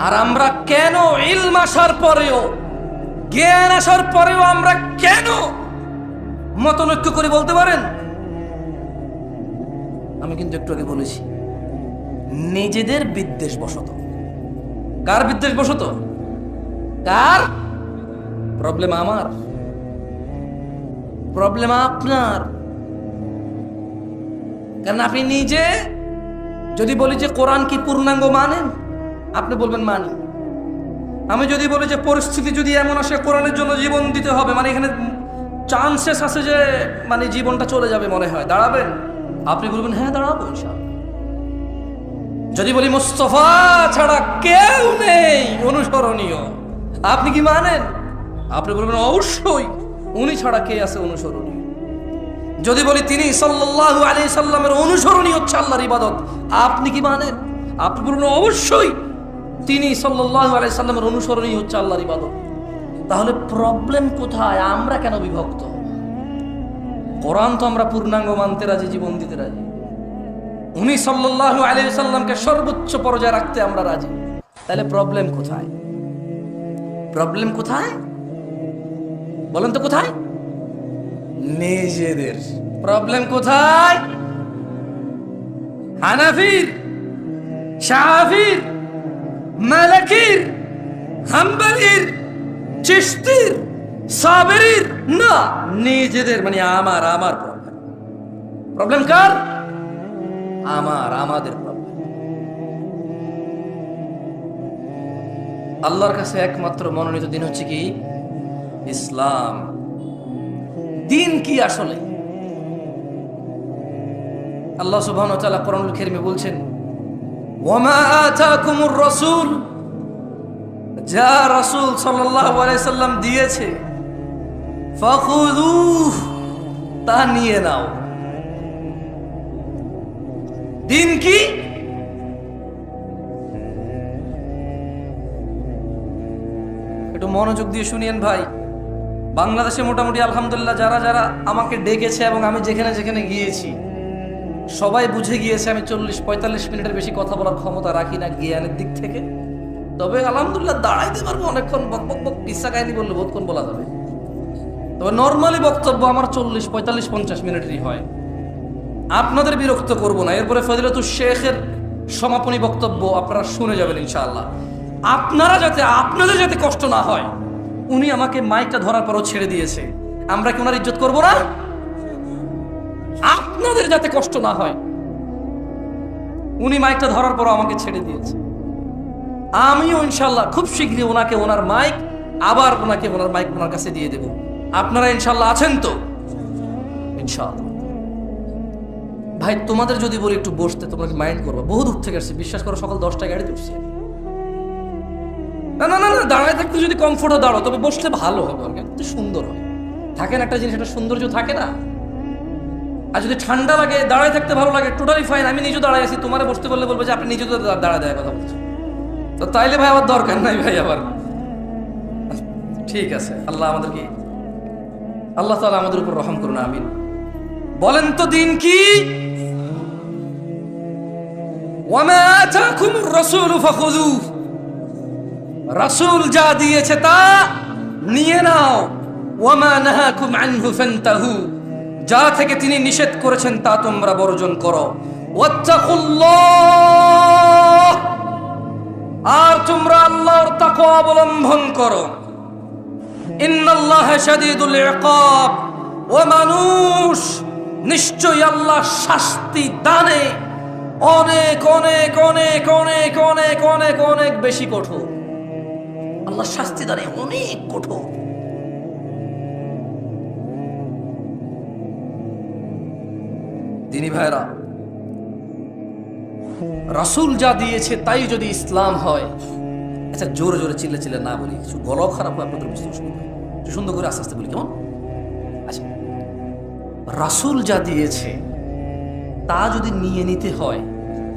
আর আমরা কেন ইলম আসার পরেও, জ্ঞান আসার পরেও আমরা কেন মতনৈক্য করে বলতে পারেন? আমি কিন্তু একটু আগে বলেছি, নিজেদের বিদ্বেষ বশত। কার বিদ্বেষ বশত? কার? প্রবলেম আমার, প্রবলেম আপনার। কারণ আপনি নিজে যদি বলি যে কোরআন কি পূর্ণাঙ্গ মানেন, আপনি বলবেন মানি। আমি যদি বলি যে পরিস্থিতি যদি এমন আসে কোরআনের জন্য জীবন দিতে হবে, মানে এখানে চান্সেস আছে যে মানে জীবনটা চলে যাবে মনে হয়, দাঁড়াবেন? আপনি বলবেন হ্যাঁ দাঁড়াবো ইনশাআল্লাহ। যদি বলি মুস্তাফা ছাড়া কেউ নেই অনুসরণীয়, আপনি কি মানেন? আপনি বলবেন অবশ্যই, উনি ছাড়া কে আছে অনুসরণীয়। যদি বলি তিনি সাল্লাল্লাহু আলাইহি সাল্লামের অনুসরণই হচ্ছে আল্লাহর ইবাদত, আপনি কি মানেন? আপনি বলবেন অবশ্যই, তিনি সাল্লাল্লাহু আলাইহি সাল্লামের অনুসরণই হচ্ছে আল্লাহর ইবাদত। তাহলে প্রবলেম কোথায়? আমরা কেন বিভক্ত? কোরআন তো আমরা পূর্ণাঙ্গ মানতে রাজি, জীবন দিতে রাজি। উনি সাল্লাল্লাহু আলাইহি সাল্লামকে সর্বোচ্চ পর্যায়ে রাখতে আমরা রাজি। তাহলে প্রবলেম কোথায়? প্রবলেম কোথায় বলেন তো? কোথায়? নিজেদের। প্রবলেম কোথায়? হানাফির, শাফির, মালিকির, হাম্বলির, চিশতির, সাবেরির না, নিজেদের। মানে আমার প্রবলেম। প্রবলেম কার? আমাদের প্রবলেম। আল্লাহর কাছে একমাত্র মনোনীত দিন হচ্ছে কি? ইসলাম। দিন কি আসলে? আল্লাহ সুবহানাহু ওয়া তাআলা কোরআনুল কারীমে বলছেন, ওয়ামা আতাকুমুর রাসূল, যা রাসূল সাল্লাল্লাহু আলাইহি সাল্লাম দিয়েছে, ফাখুযুহ, তা নিয়ে নাও। দিন কি? একটু মনোযোগ দিয়ে শুনিয়েন ভাই। বাংলাদেশে মোটামুটি আলহামদুলিল্লাহ যারা যারা আমাকে ডেকেছে এবং আমি যেখানে যেখানে গিয়েছি, সবাই বুঝে গিয়েছে আমি 40-45 মিনিটের বেশি কথা বলার ক্ষমতা রাখি না জ্ঞানের দিক থেকে। তবে আলহামদুলিল্লাহ দাঁড়াইতে পারবো অনেকক্ষণ, বক বক বক ইচ্ছা কাহিনী বললে বহুক্ষণ বলা যাবে। তবে নর্মালি বক্তব্য আমার 40-45-50 মিনিটেরই হয়। আপনাদের বিরক্ত করব না। এরপরে ফজিলাতুল শেখের সমাপনী বক্তব্য আপনারা শুনে যাবেন ইনশাআল্লাহ। আপনাদের যাতে কষ্ট না হয়, উনি আমাকে মাইকটা ধরার পরও ছেড়ে দিয়েছে, আমরা কি ওনার ইজ্জত করবো না? আপনাদের যাতে কষ্ট না হয়, উনি মাইকটা ধরার পরও আমাকে ছেড়ে দিয়েছে। আমিও ইনশাআল্লাহ খুব শীঘ্রই ওনাকে ওনার মাইক ওনার কাছে দিয়ে দেব। আপনারা ইনশাআল্লাহ আছেন তো? ইনশাআল্লাহ। ভাই তোমাদের যদি বলি একটু বসতে, তোমরা কি মাইন্ড করবো? বহু দূর থেকে আসছি, বিশ্বাস করো, সকাল 10টায় গাড়ি তুলছি। না না না না, দাঁড়ায় থাকতে যদি কমফোর্ট দাঁড়াও, তবে বসলে ভালো হবে, একটু সুন্দর হয়। থাকেন একটা জিনিস, একটা সৌন্দর্য থাকে না? আর যদি ঠান্ডা লাগে, দাঁড়ায় থাকতে ভালো লাগে, টোটালি ফাইন। আমি নিজেও দাঁড়ায় আছি, তোমারে বসতে বললে বলবে যে আপনি নিজেও তো দাঁড়ায় দেয় কথা বলছেন, তো তাইলে ভাই আবার দরকার নাই ভাই আবার। ঠিক আছে, আল্লাহ তাআলা আমাদের উপর রহম করুন, আমিন। বলেন তো দিন কি? ওয়ামা আতাকুমুর রাসূলু ফাখুযুহ, রাসূল যা দিয়েছে তা নিয়ে নাও। ওয়ামা নাহাকুম আনহু ফান্তাহু, যা থেকে তিনি নিষেধ করেছেন তা তোমরা বর্জন করো। ওয়াত্তাকুল্লাহ, আর তোমরা আল্লাহর তাকওয়া অবলম্বন করো। ইন্নাল্লাহা শাদীদুল ইকাব, ও মানুষ, নিশ্চয়ই আল্লাহ শাস্তি দানে অনেক অনেক অনেক অনেক অনেক অনেক অনেক বেশি কঠোর। আল্লাহ শাস্তি দানে অনেক কঠোর। দিনী ভাইরা, রাসূল যা দিয়েছে তাই যদি ইসলাম হয়, আচ্ছা জোরে জোরে চিল্লে চিল্লে না বলি, কিছু গলাও খারাপ হয় আপনাদের বুঝতে অসুবিধা, একটু সুন্দর করে আস্তে আস্তে বলি, কেমন? আচ্ছা, রাসূল যা দিয়েছে তা যদি নিয়ে নিতে হয়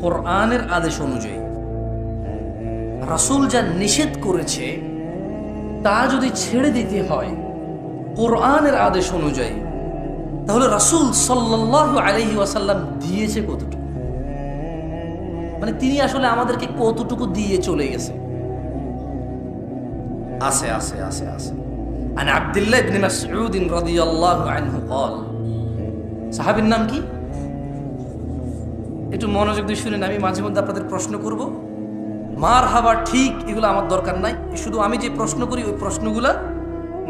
কোরআনের আদেশ অনুযায়ী, রাসূল যা নিষেধ করেছে তা যদি ছেড়ে দিতে হয় কোরআনের আদেশ অনুযায়ী, তাহলে রাসূল সাল্লাল্লাহু আলাইহি ওয়াসাল্লাম দিয়েছে কতটুকু? মানে তিনি আসলে আমাদেরকে কতটুকু দিয়ে চলে গেছে? আছে আছে আছে আছে। আন আব্দুল্লাহ ইবনে মাসউদ রাদিয়াল্লাহু আনহু قال, সাহাবীর নাম কি? একটু মনোযোগ দিয়ে শুনেন, আমি মাঝে মধ্যে আপনাদের প্রশ্ন করব, মারহাবা ঠিক এগুলো আমার দরকার নাই, শুধু আমি যে প্রশ্ন করি ওই প্রশ্নগুলা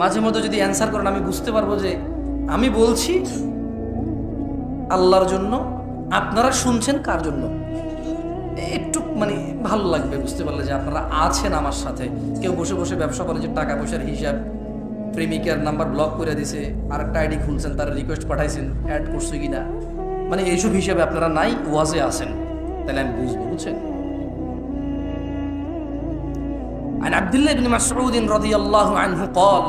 মাঝে মধ্যে যদি অ্যান্সার করেন আমি বুঝতে পারবো যে আমি বলছি আল্লাহর জন্য, আপনারা শুনছেন কার জন্য। একটু মানে ভালো লাগবে বুঝতে পারলে যে আপনারা আছেন আমার সাথে। কেউ বসে বসে ব্যবসা করে, যে টাকা পয়সার হিসাব, প্রেমিকার নাম্বার ব্লক করে দিছে, আর একটা আইডি খুলছেন, তার রিকোয়েস্ট পাঠাইছেন, অ্যাড করছে কিনা, মানে এইসব হিসাবে আপনারা নাই, ওয়াজে আছেন, তাহলে আমি বুঝবো, বুঝছেন। عن عبد الله بن مسعود رضي الله عنه قال,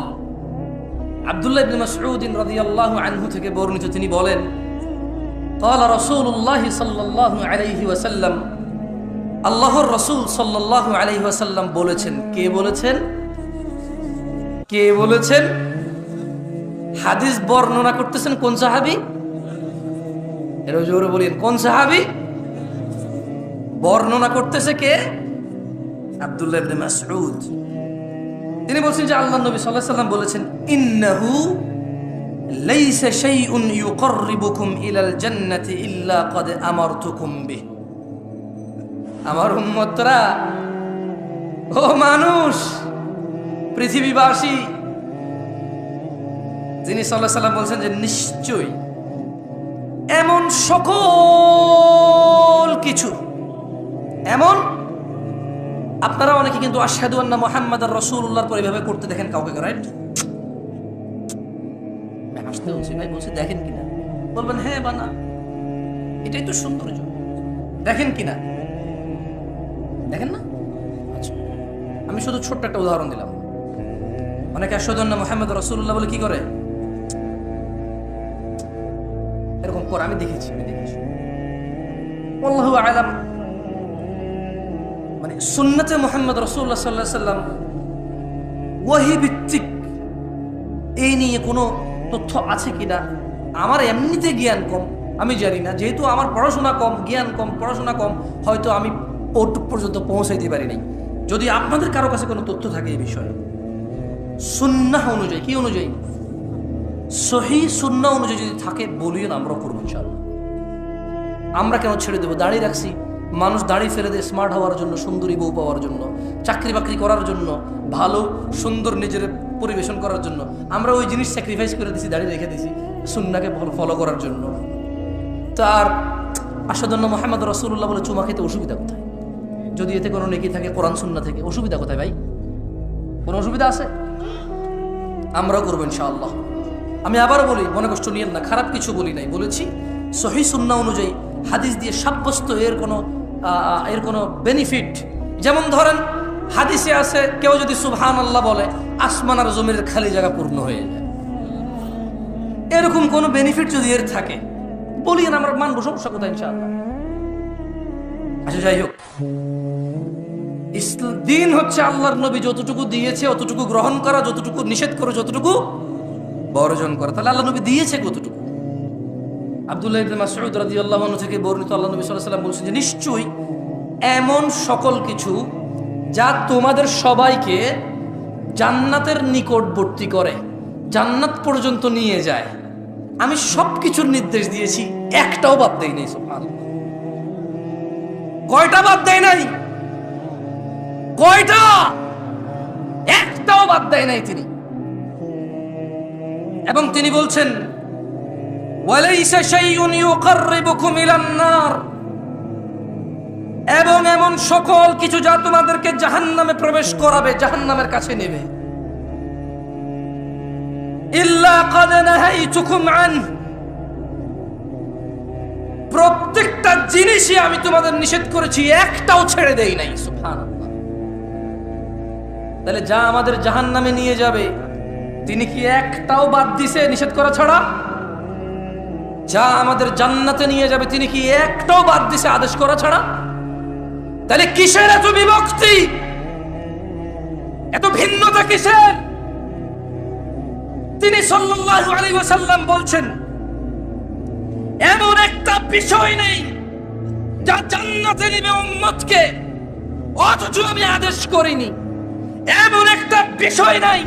আব্দুল্লাহ ইবনে মাসউদ রাদিয়াল্লাহু আনহু থেকে বর্ণিত, তিনি বলেন, قال رسول الله صلى الله عليه وسلم, আল্লাহর রাসূল সাল্লাল্লাহু আলাইহি ওয়াসাল্লাম বলেছেন। কে বলেছেন? কে বলেছেন? হাদিস বর্ণনা করতেছেন কোন সাহাবী? এর জোরে বলেন, কোন সাহাবী? বর্ণনা করতেছে কে? আব্দুল্লাহ ইবনে মাসউদ। তিনি বলছেন যে আল্লাহর নবী সাল্লাল্লাহু আলাইহি ওয়াসাল্লাম বলেছেন, ইন্নাহু লাইসা শাইউন ইউকাররিবুকুম ইলাল জান্নাতি ইল্লা ক্বাদ আমারতুকুম বিহি। আমার উম্মতরা, ও মানুষ, পৃথিবীবাসী, যিনি সাল্লাল্লাহু আলাইহি ওয়াসাল্লাম বলছেন যে নিশ্চয়ই এমন সকল কিছু, এমন, আপনারা অনেকে কিন্তু আশহাদু আন্না মুহাম্মাদার রাসূলুল্লাহর পর এভাবে করতে দেখেন কাউকে, রাইট? হাসতে হচ্ছে ভাই, বলছে দেখেন কিনা, বলবেন হ্যাঁ বানা, এটাই তো সৌন্দর্য, দেখেন কিনা, দেখেন না? আচ্ছা, আমি শুধু ছোট্ট একটা উদাহরণ দিলাম। অনেকে আশহাদু আন্না মুহাম্মাদার রাসূলুল্লাহ বলে কি করে, এরকম করে, আমি দেখেছি। আল্লাহু আ'লাম, মানে সুন্নতে মুহাম্মদ রাসূলুল্লাহ সাল্লাল্লাহু আলাইহি ওয়াসাল্লাম ওয়াহী ভিত্তিক এই নিয়ে কোনো তথ্য আছে কিনা, আমার এমনিতে জ্ঞান কম, আমি জানি না, যেহেতু আমার পড়াশোনা কম, জ্ঞান কম, পড়াশোনা কম, হয়তো আমি ওটুক পর্যন্ত পৌঁছাইতে পারি নাই। যদি আপনাদের কারো কাছে কোনো তথ্য থাকে এই বিষয়ে, সুন্নাহ অনুযায়ী, কি অনুযায়ী? সহিহ সুন্নাহ অনুযায়ী যদি থাকে বলিয়েন, আমরা করবো ইনশাআল্লাহ। আমরা কেন ছেড়ে দেবো? দাঁড়িয়ে রাখছি, মানুষ দাড়ি ফেলে দেয় স্মার্ট হওয়ার জন্য, সুন্দরী বউ পাওয়ার জন্য, চাকরি বাকরি করার জন্য, ভালো সুন্দর নিজের পরিবেশন করার জন্য। আমরা ওই জিনিস স্যাক্রিফাইস করে দিছি, দাড়ি রেখে দিছি সুন্নাহকে ফলো করার জন্য। তার আশহাদু আন্না মুহাম্মাদুর রাসূলুল্লাহ বলে চুমা খেতে অসুবিধা কোথায়? যদি এতে কোনো নেকি থাকে কোরআন সুন্নাহ থেকে, অসুবিধা কোথায় ভাই? কোনো অসুবিধা আছে? আমরাও করবো ইনশাআল্লাহ। আমি আবার বলি, মনে কষ্ট নিয়েন না, খারাপ কিছু বলি নাই, বলেছি সহিহ সুন্নাহ অনুযায়ী হাদিস দিয়ে সাব্যস্ত এর কোনো বেনিফিট। যেমন ধরেন হাদিসে আছে কেউ যদি সুবহানাল্লাহ বলে আসমান আর জমিনের খালি জায়গা পূর্ণ হয়ে যায়, এরকম কোনো বেনিফিট যদি এর থাকে বলিয়েন, আমরা মানবো, সমস্যা কোথায় ইনশাআল্লাহ। আচ্ছা যাই হোক, দিন হচ্ছে আল্লাহর নবী যতটুকু দিয়েছে অতটুকু গ্রহণ করা, যতটুকু নিষেধ করে যতটুকু বর্জন করা। তাহলে আল্লাহ নবী দিয়েছে কতটুকু? আব্দুল্লাহ ইবনে মাসউদ রাদিয়াল্লাহু আনহু থেকে বর্ণিত, আল্লাহ নবী সাল্লাল্লাহু আলাইহি ওয়াসাল্লাম বলেছেন যে নিশ্চয়ই এমন সকল কিছু যা তোমাদের সবাইকে জান্নাতের নিকটবর্তী করে, জান্নাত পর্যন্ত নিয়ে যায়, আমি সব কিছুর নির্দেশ দিয়েছি, একটাও বাদ দেই নাই। সুবহানাল্লাহ, কয়টা বাদ দেয় নাই? কয়টা? একটাও বাদ দেয় নাই তিনি। এবং তিনি বলছেন ওয়ালাইসা শাইউন ইউকাররিবুকুম ইলান নার, এবং এমন সকল কিছু যা তোমাদেরকে জাহান্নামে প্রবেশ করাবে, জাহান্নামের কাছে নেবে, ইল্লা ক্বাদ নাহাইতুকুম আন, প্রত্যেকটা জিনিসই আমি তোমাদের নিষেধ করেছি, একটাও ছেড়ে দেই নাই। সুবহানাল্লাহ। তাহলে যা আমাদের জাহান্নামে নিয়ে যাবে তিনি কি একটাও বাদ দিছে নিষেধ করা ছাড়া? যা আমাদের জান্নাতে নিয়ে যাবে তিনি কি একটাও বাদ দিছে আদেশ করা ছাড়া? তাহলে কিসের এত বিভক্তি, এত ভিন্নতা কিসের? তিনি সাল্লাল্লাহু আলাইহি ওয়াসাল্লাম বলছেন এমন একটা বিষয় নেই যা জান্নাতে নিবে উম্মতকে অথচ আমি আদেশ করিনি। এমন একটা বিষয় নাই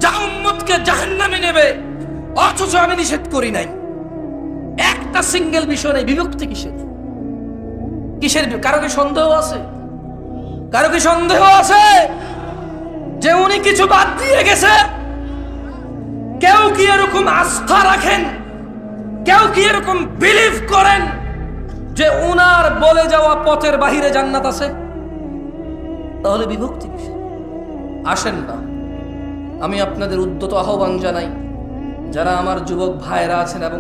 যা উম্মতকে জাহান্নামে নেবে অথচ আমি নিষেধ করি নাই। একটা সিঙ্গেল বিষয় নেই। বিভক্তি কিসের? কিসের? কারো কি সন্দেহ আছে? কারো কি সন্দেহ আছে যে উনি কিছু বাদ দিয়ে গেছে? কেউ কি এরকম আস্থা রাখেন? কেউ কি এরকম বিলিভ করেন যে উনার বলে যাওয়া পথের বাহিরে জান্নাত আছে? তাহলে বিভক্তি কিসের? আসেন না, আমি আপনাদের উদ্যত আহ্বান জানাই, যারা আমার যুবক ভাইরা আছেন এবং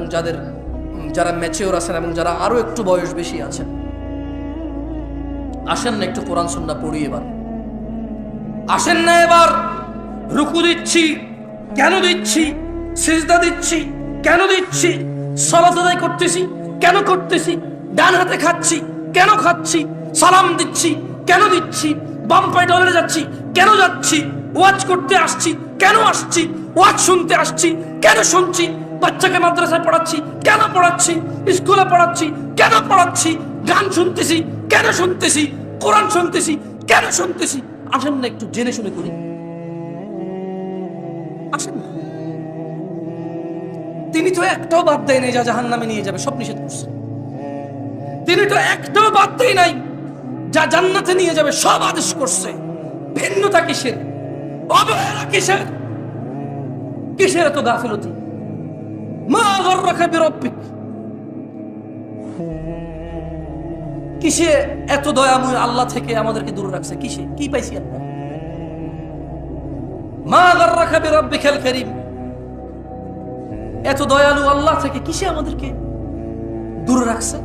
যারা ম্যাচিওর আছেন এবং যারা আরো একটু বয়স বেশি আছেন, আসেন না একটু কোরআন সুন্নাহ পড়ি। এবার আসেন না, এবার রুকু দিচ্ছি কেন দিচ্ছি, সিজদা দিচ্ছি কেন দিচ্ছি, সালাত আদায় করতেছি কেন করতেছি, ডান হাতে খাচ্ছি কেন খাচ্ছি, সালাম দিচ্ছি কেন দিচ্ছি, বাম পায়ে টয়লেটে যাচ্ছি কেন যাচ্ছি, ওয়াজ করতে আসছি কেন আসছি, ওয়াজ শুনতে আসছি কেন শুনছি, বাচ্চাকে মাদ্রাসায় পড়াচ্ছি কেন পড়াচ্ছি, স্কুলে পড়াচ্ছি কেন পড়াচ্ছি, গান শুনতেছি কেন শুনতেছি, কোরআন শুনতেছি কেন শুনতেছি। আসেন না একটু জেনে শুনে করি। আসেন না। তিনি তো একটাও বাদ দেয় নাই যা জাহান্নামে নিয়ে যাবে, সব নিষেধ করছে। তিনি তো একটাও বাদ দেয় নাই যা জান্নাতে নিয়ে যাবে, সব আদেশ করছে। ভিন্নতা কিসের? অবহেলা কিসের? কিসের এত গাফিলতি? মা গররাকা বিরব্বিক, কিসে এত দয়াময় আল্লাহ থেকে আমাদেরকে দূরে রাখছে? কিসে? কি পাইছি আমরা? মা গররাকা বিরব্বিকাল কারীম, এত দয়ালু আল্লাহ থেকে কিসে আমাদেরকে দূরে রাখছে?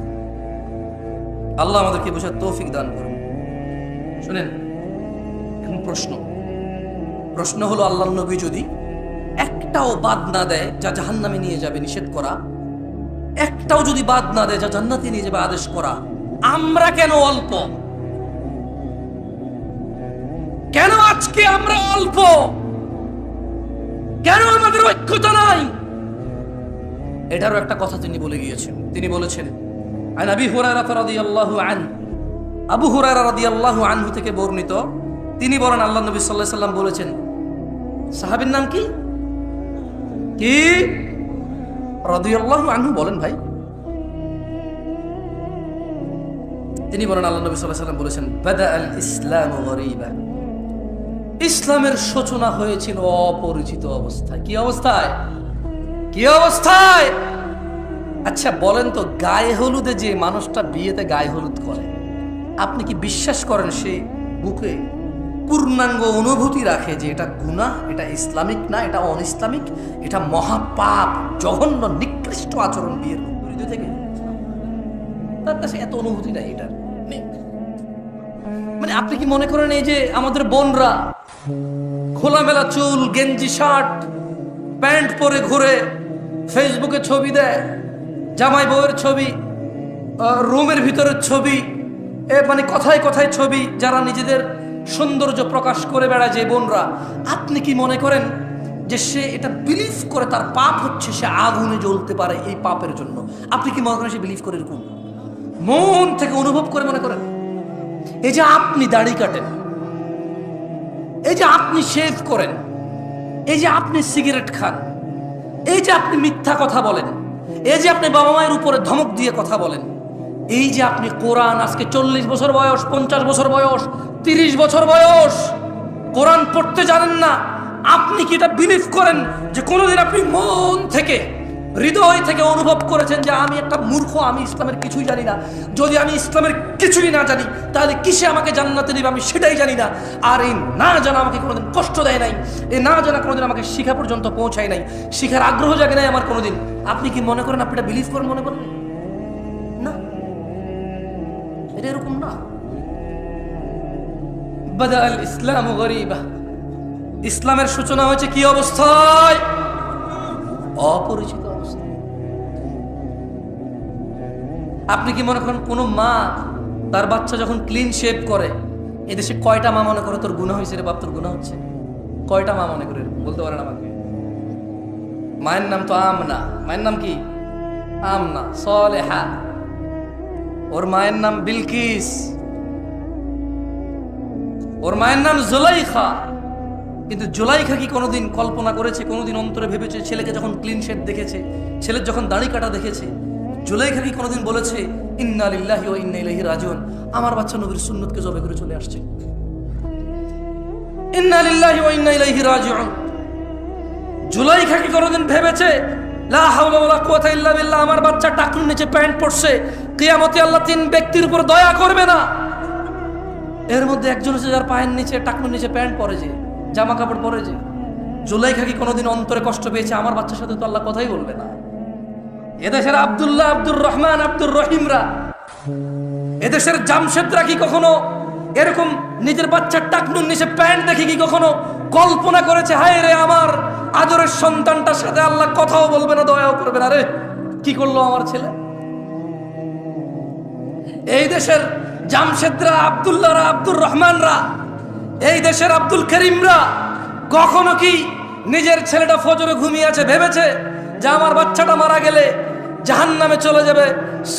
আল্লাহ আমাদেরকে বোঝার তৌফিক দান করুন। শুনেন, এখন প্রশ্ন হলো, আল্লাহর নবী যদি একটাও বাদ না দেয় যা জাহান্নামে নিয়ে যাবে নিষেধ করা, একটাও যদি বাদ না দেয় যা জান্নাতে নিয়ে যাবে আদেশ করা, আমরা কেন অল্প? কেন আজকে আমরা অল্প? কেন আমাদের ঐক্যতা নাই? এটারও একটা কথা তিনি বলে গিয়েছেন। তিনি বলেছেন, আন আবি হুরায়রা রাদিয়াল্লাহু আনহু, আবু হুরায়রা রাদিয়াল্লাহু আনহু থেকে বর্ণিত, তিনি বলেন আল্লাহ নবী সাল্লাল্লাহু আলাইহি সাল্লাম বলেছেন, সাহাবীর নাম কি? কি রাদিয়াল্লাহু আনহু বলেন ভাই? তিনি বলেন আল্লাহ নবী সাল্লাল্লাহু আলাইহি সাল্লাম বলেছেন, বাদা আল ইসলামু গরীবা, ইসলামের সূচনা হয়েছিল অপরিচিত অবস্থায়। কি অবস্থায়? কি অবস্থায়? আচ্ছা বলেন তো, গায়ে হলুদে যে মানুষটা বিয়েতে গায়ে হলুদ করে, আপনি কি বিশ্বাস করেন সে বুকে পূর্ণাঙ্গ অনুভূতি রাখে যে এটা গুনাহ, এটা ইসলামিক না, এটা অন ইসলামিক, এটা মহাপাপ, জঘন্য নিকৃষ্ট আচরণ বিয়ের হৃদয় থেকে? তার কাছে এত অনুভূতি নাই এটার। মানে আপনি কি মনে করেন এই যে আমাদের বোনরা খোলামেলা চুল, গেঞ্জি শার্ট প্যান্ট পরে ঘুরে, ফেসবুকে ছবি দেয়, জামাই বউয়ের ছবি, রুমের ভিতরের ছবি, মানে কথায় কথায় ছবি, যারা নিজেদের সৌন্দর্য প্রকাশ করে বেড়ায় যে বোনরা, আপনি কি মনে করেন যে সে এটা বিলিভ করে তার পাপ হচ্ছে, সে আগুনে জ্বলতে পারে এই পাপের জন্য? আপনি কি মনে করেন সে বিলিভ করে? এরকম মন থেকে অনুভব করে মনে করেন? এই যে আপনি দাড়ি কাটেন, এই যে আপনি শেভ করেন, এই যে আপনি সিগারেট খান, এই যে আপনি মিথ্যা কথা বলেন, এই যে আপনি বাবা মায়ের উপরে ধমক দিয়ে কথা বলেন, এই যে আপনি কোরআন আজকে 40 বছর বয়স, 50 বছর বয়স, 30 বছর বয়স কোরআন পড়তে জানেন না, আপনি কি এটা বিলিভ করেন যে কোনোদিন আপনি মন থেকে, হৃদয় থেকে অনুভব করেছেন যে আমি একটা মূর্খ, আমি ইসলামের কিছুই জানি না? যদি আমি ইসলামের কিছুই না জানি তাহলে কিসে আমাকে জান্নাতে দিবে আমি সেটাই জানি না। আর এই না জানা আমাকে কোনোদিন কষ্ট দেয় নাই, এই না জানা কোনোদিন আমাকে শিখা পর্যন্ত পৌঁছায় নাই, শিখার আগ্রহ জাগে নাই আমার কোনোদিন। আপনি কি মনে করেন আপনি এটা বিলিভ করেন? মনে করেন না, এটা এরকম না। বাদা আল ইসলামু গরীবা, ইসলামের সূচনা হয়েছে কি অবস্থায়? অপরিচিত অবস্থা। আপনি কি মনে করেন কোন মা তার বাচ্চা যখন ক্লিন শেভ করে, এদেশে কয়টা মা মনে করে তোর গুনাহ হয়েছে রে বাপ, তোর গুনাহ হচ্ছে? কয়টা মা মনে করে? বলতে পারেন আমাকে? মায়ের নাম তো আমনা, মায়ের নাম কি? আমনা সালেহা, ওর মায়ের নাম বিলকিস, ওর মায়ের নাম জুলাইখা। কিন্তু জুলাইখা কি কোনোদিন কল্পনা করেছে, কোনোদিন অন্তরে ভেবেছে, ছেলেকে যখন ক্লিন শেড দেখেছে, ছেলের যখন দাড়ি কাটা দেখেছে, জুলাইখা কি কোনোদিন বলেছে ইন্না লিল্লাহি ওয়া ইন্না ইলাইহি রাজিউন, আমার বাচ্চা নবীর সুন্নতকে জবে করে চলে আসছে? ইন্না লিল্লাহি ওয়া ইন্না ইলাইহি রাজিউন। জুলাইখা কি কোনোদিন ভেবেছে লা হাওলা ওয়ালা কুওয়াতা ইল্লা বিল্লাহ, আমার বাচ্চা টাকনুর নিচে প্যান্ট পরছে, কিয়ামতে আল্লাহ তিন ব্যক্তির উপর দয়া করবে না? এর মধ্যে একজন হচ্ছে যার পায়ের নিচে টাকনুর নিচে প্যান্ট পরে, যে জামা কাপড় পরে। যে জুলাইখা কি কোনোদিন অন্তরে কষ্ট পেয়েছে আমার বাচ্চার সাথে তো আল্লাহ কথাই বলবে না? এদেশের আব্দুল্লাহ, আব্দুর রহমান, আব্দুর রহিমরা, এদেশের জামশেদরা কি কখনো এরকম নিজের বাচ্চার টাকনুর নিচে প্যান্ট দেখে কি কখনো কল্পনা করেছে হায় রে আমার আদরের সন্তানটার সাথে আল্লাহ কথাও বলবে না, দয়াও করবে না, রে কি করলো আমার ছেলে? এই দেশের জামশেদরা, আব্দুল্লাহরা, আব্দুর রহমানরা, এই দেশের আব্দুল করিমরা কখনো কি নিজের ছেলেটা ফজরে ঘুমিয়ে আছে ভেবেছে যে আমার বাচ্চাটা মারা গেলে জাহান্নামে চলে যাবে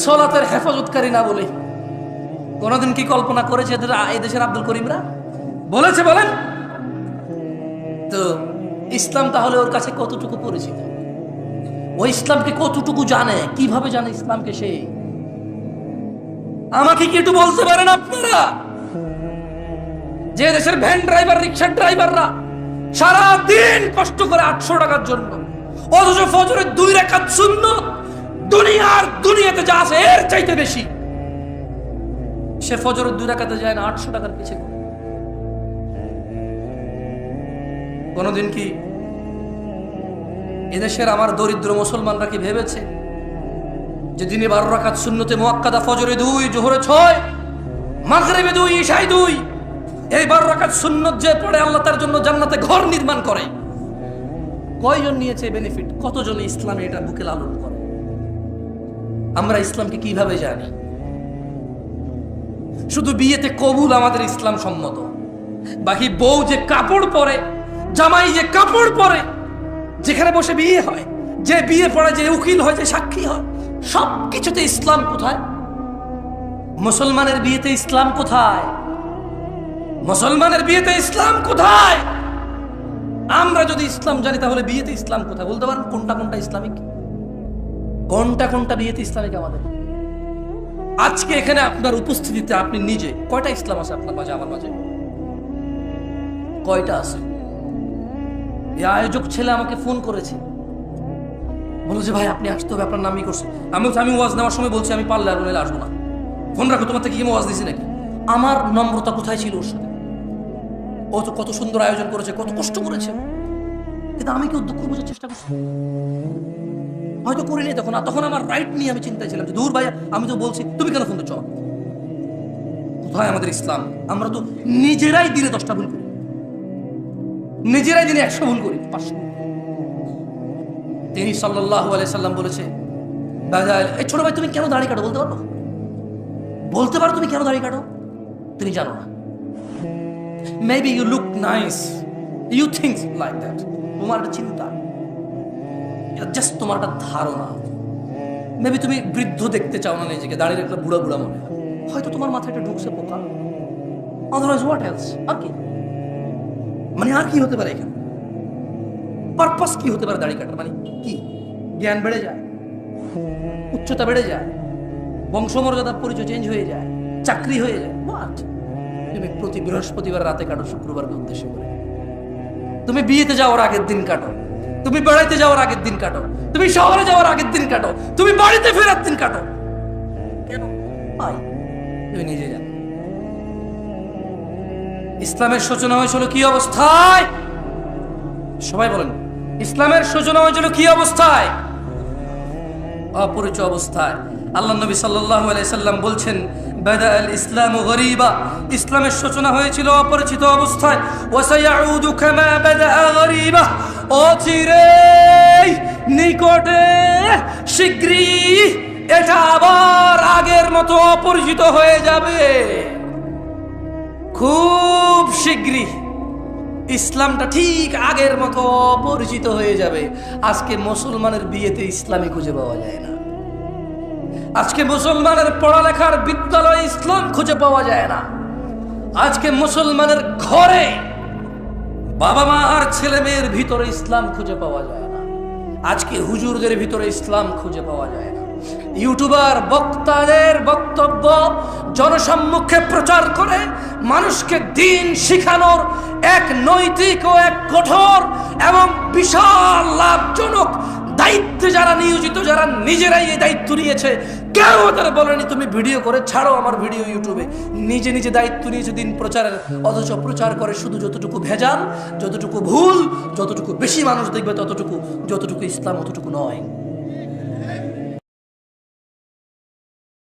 সালাতের হেফাজতকারী না বলে? কোনদিন কি কল্পনা করেছে এই দেশের আব্দুল করিমরা? বলেছে? বলেন তো। ইসলাম তাহলে ওর কাছে কতটুকু পরিচিত? ও ইসলামকে কতটুকু জানে? কিভাবে জানে ইসলামকে সে? আমাকে কি একটু বলতে পারেন আপনারা যে দেশের ভ্যান ড্রাইভার, রিক্সার ড্রাইভাররা সারা দিন কষ্ট করে 800 টাকার জন্য, অথচ ফজরের 2 রাকাত সুন্নত দুনিয়াতে যা আছে এর চাইতে বেশি, সে ফজরের 2 রাকাতে যায় না 800 টাকার পিছে। কোনদিন কি এদেশের আমার দরিদ্র মুসলমানরা কি ভেবেছে যে দিনে 12 রাকাত সুন্নতে মুআক্কাদা, ফজরে 2, জোহরে 6, মাগরিবে 2, ইশায় 2, এই 12 রাকাত সুন্নত যে পড়ে আল্লাহ তার জন্য জান্নাতে ঘর নির্মাণ করে? কয়জন নিয়েছে বেনিফিট? কতজন ইসলামে এটা বুকে লালন করে? আমরা ইসলামকে কিভাবে জানি? শুধু বিয়েতে কবুল আমাদের ইসলাম সম্মত, বাকি বউ যে কাপড় পরে, জামাই যে কাপড় পরে, যেখানে বসে বিয়ে হয়, যে বিয়ে পড়ে, যে উকিল হয়, যে সাক্ষী হয়, সবকিছুতে ইসলাম কোথায়? মুসলমানের বিয়েতে ইসলাম কোথায়? মুসলমানের বিয়েতে ইসলাম কোথায়? আমরা যদি ইসলাম জানি তাহলে বিয়েতে ইসলাম কোথায়? বলতে পারেন কোনটা কোনটা ইসলামিক, কোনটা কোনটা বিয়েতে ইসলামিক আমাদের? আজকে এখানে আপনার উপস্থিতিতে আপনি নিজে কয়টা ইসলাম আছে আপনার মাঝে, আমার মাঝে? কয়টা আছে? এই আয়োজক ছেলে আমাকে ফোন করেছে, বলো যে ভাই আপনি আসতে হবে, আপনার নামই করছে। আমি ওয়াজ নেওয়ার সময় বলছি আমি পারলে আর নইলে আসবো না, ফোন রাখো, তোমার থেকে কি ওয়াজ দিছি নাকি? আমার নম্রতা কোথায় ছিল ওর সাথে? ও তো কত সুন্দর আয়োজন করেছে, কত কষ্ট করেছে, কিন্তু আমি কি ওর দুঃখ বোঝার চেষ্টা করছি? হয়তো করিনি তখন, আর তখন আমার রাইট নিয়ে আমি চিন্তায় ছিলাম যে দূর ভাইয়া, আমি তো বলছি, তুমি কেন ফোন দিচ্ছ? কোথায় আমাদের ইসলাম? আমরা তো নিজেরাই দিনে 10টা ভুল করি, নিজেরাই দিনে 100 ভুল করি, 500। তিনি সাল্লাল্লাহু আলাইহি সাল্লাম বলেছে, এই ছোট ভাই তুমি কেন দাড়ি কাটো? বলতে পারো? বলতে পারো তুমি কেন দাড়ি কাটো? তুমি জানো না। Maybe you look nice, you think like that, তোমার একটা চিন্তা, জাস্ট তোমার একটা ধারণা। মেবি তুমি বৃদ্ধ দেখতে চাও না নিজেকে, দাঁড়িয়ে একটা বুড়া বুড়া মনে হয়, হয়তো তোমার মাথায় একটা ঢুকছে পোকা। Otherwise what else? আর কি মানে, আর কি হতে পারে এখানে? পারপাস কি হতে পারে দাড়ি কাটার? মানে কি? জ্ঞান বেড়ে যায়, উচ্চতা বেড়ে যায়, বংশমর্যাদার পরিচয় চেঞ্জ হয়ে যায়, চাকরি হয়ে যায়। হোয়াট? তুমি প্রতি বৃহস্পতিবার রাতে কাটো, শুক্রবারকে উদ্দেশ্য করে। তুমি বিয়েতে যাওয়ার আগের দিন কাটো, তুমি বেড়াইতে যাওয়ার আগের দিন কাটো, তুমি শহরে যাওয়ার আগের দিন কাটো, তুমি বাড়িতে ফেরার দিন কাটো। কেন ভাই? তুমি নিজে জানো। ইসলামের সূচনা হয়েছিল কি অবস্থায়? সবাই বলেন, ইসলামের সূচনা হয়েছিল কি অবস্থায়? অপরিচিত অবস্থায়। আল্লাহ নবী সাল্লাল্লাহু আলাইহি সাল্লাম বলছেন, বাদাআল ইসলামু গরীবা, ইসলামের সূচনা হয়েছিল অপরিচিত অবস্থায়। ওয়া সায়াউদু কামা বাদাআ গরীবা, অচিরেই, নিকটে, শীঘ্রই এটা আবার আগের মতো অপরিচিত হয়ে যাবে। খুব শীঘ্রই ইসলামটা ঠিক আগের মতো অপরিচিত হয়ে যাবে। আজকে মুসলমানের বিয়েতে ইসলামই খুঁজে পাওয়া যায় না। আজকে মুসলমানের পড়ালেখার বিদ্যালয়ে ইসলাম খুঁজে পাওয়া যায় না। আজকে মুসলমানের ঘরে বাবা মা আর ছেলে মেয়ের ভিতরে ইসলাম খুঁজে পাওয়া যায় না। আজকে হুজুরদের ভিতরে ইসলাম খুঁজে পাওয়া যায় না। ইউটিউবার বক্তাদের বক্তব্য জনসম্মুখে প্রচার করে মানুষকে দিন শিখানোর এক নৈতিক ও এক কঠোর এবং বিশাল লাভজনক দায়িত্বে যারা নিয়োজিত, যারা নিজেরাই এই দায়িত্ব নিয়েছে, কেউ তারা বলেনি তুমি ভিডিও করে ছাড়ো আমার ভিডিও ইউটিউবে। নিজে নিজে দায়িত্ব নিয়েছে দিন প্রচারের, অথচ প্রচার করে শুধু যতটুকু ভেজাল, যতটুকু ভুল, যতটুকু বেশি মানুষ দেখবে ততটুকু, যতটুকু ইসলাম অতটুকু নয়।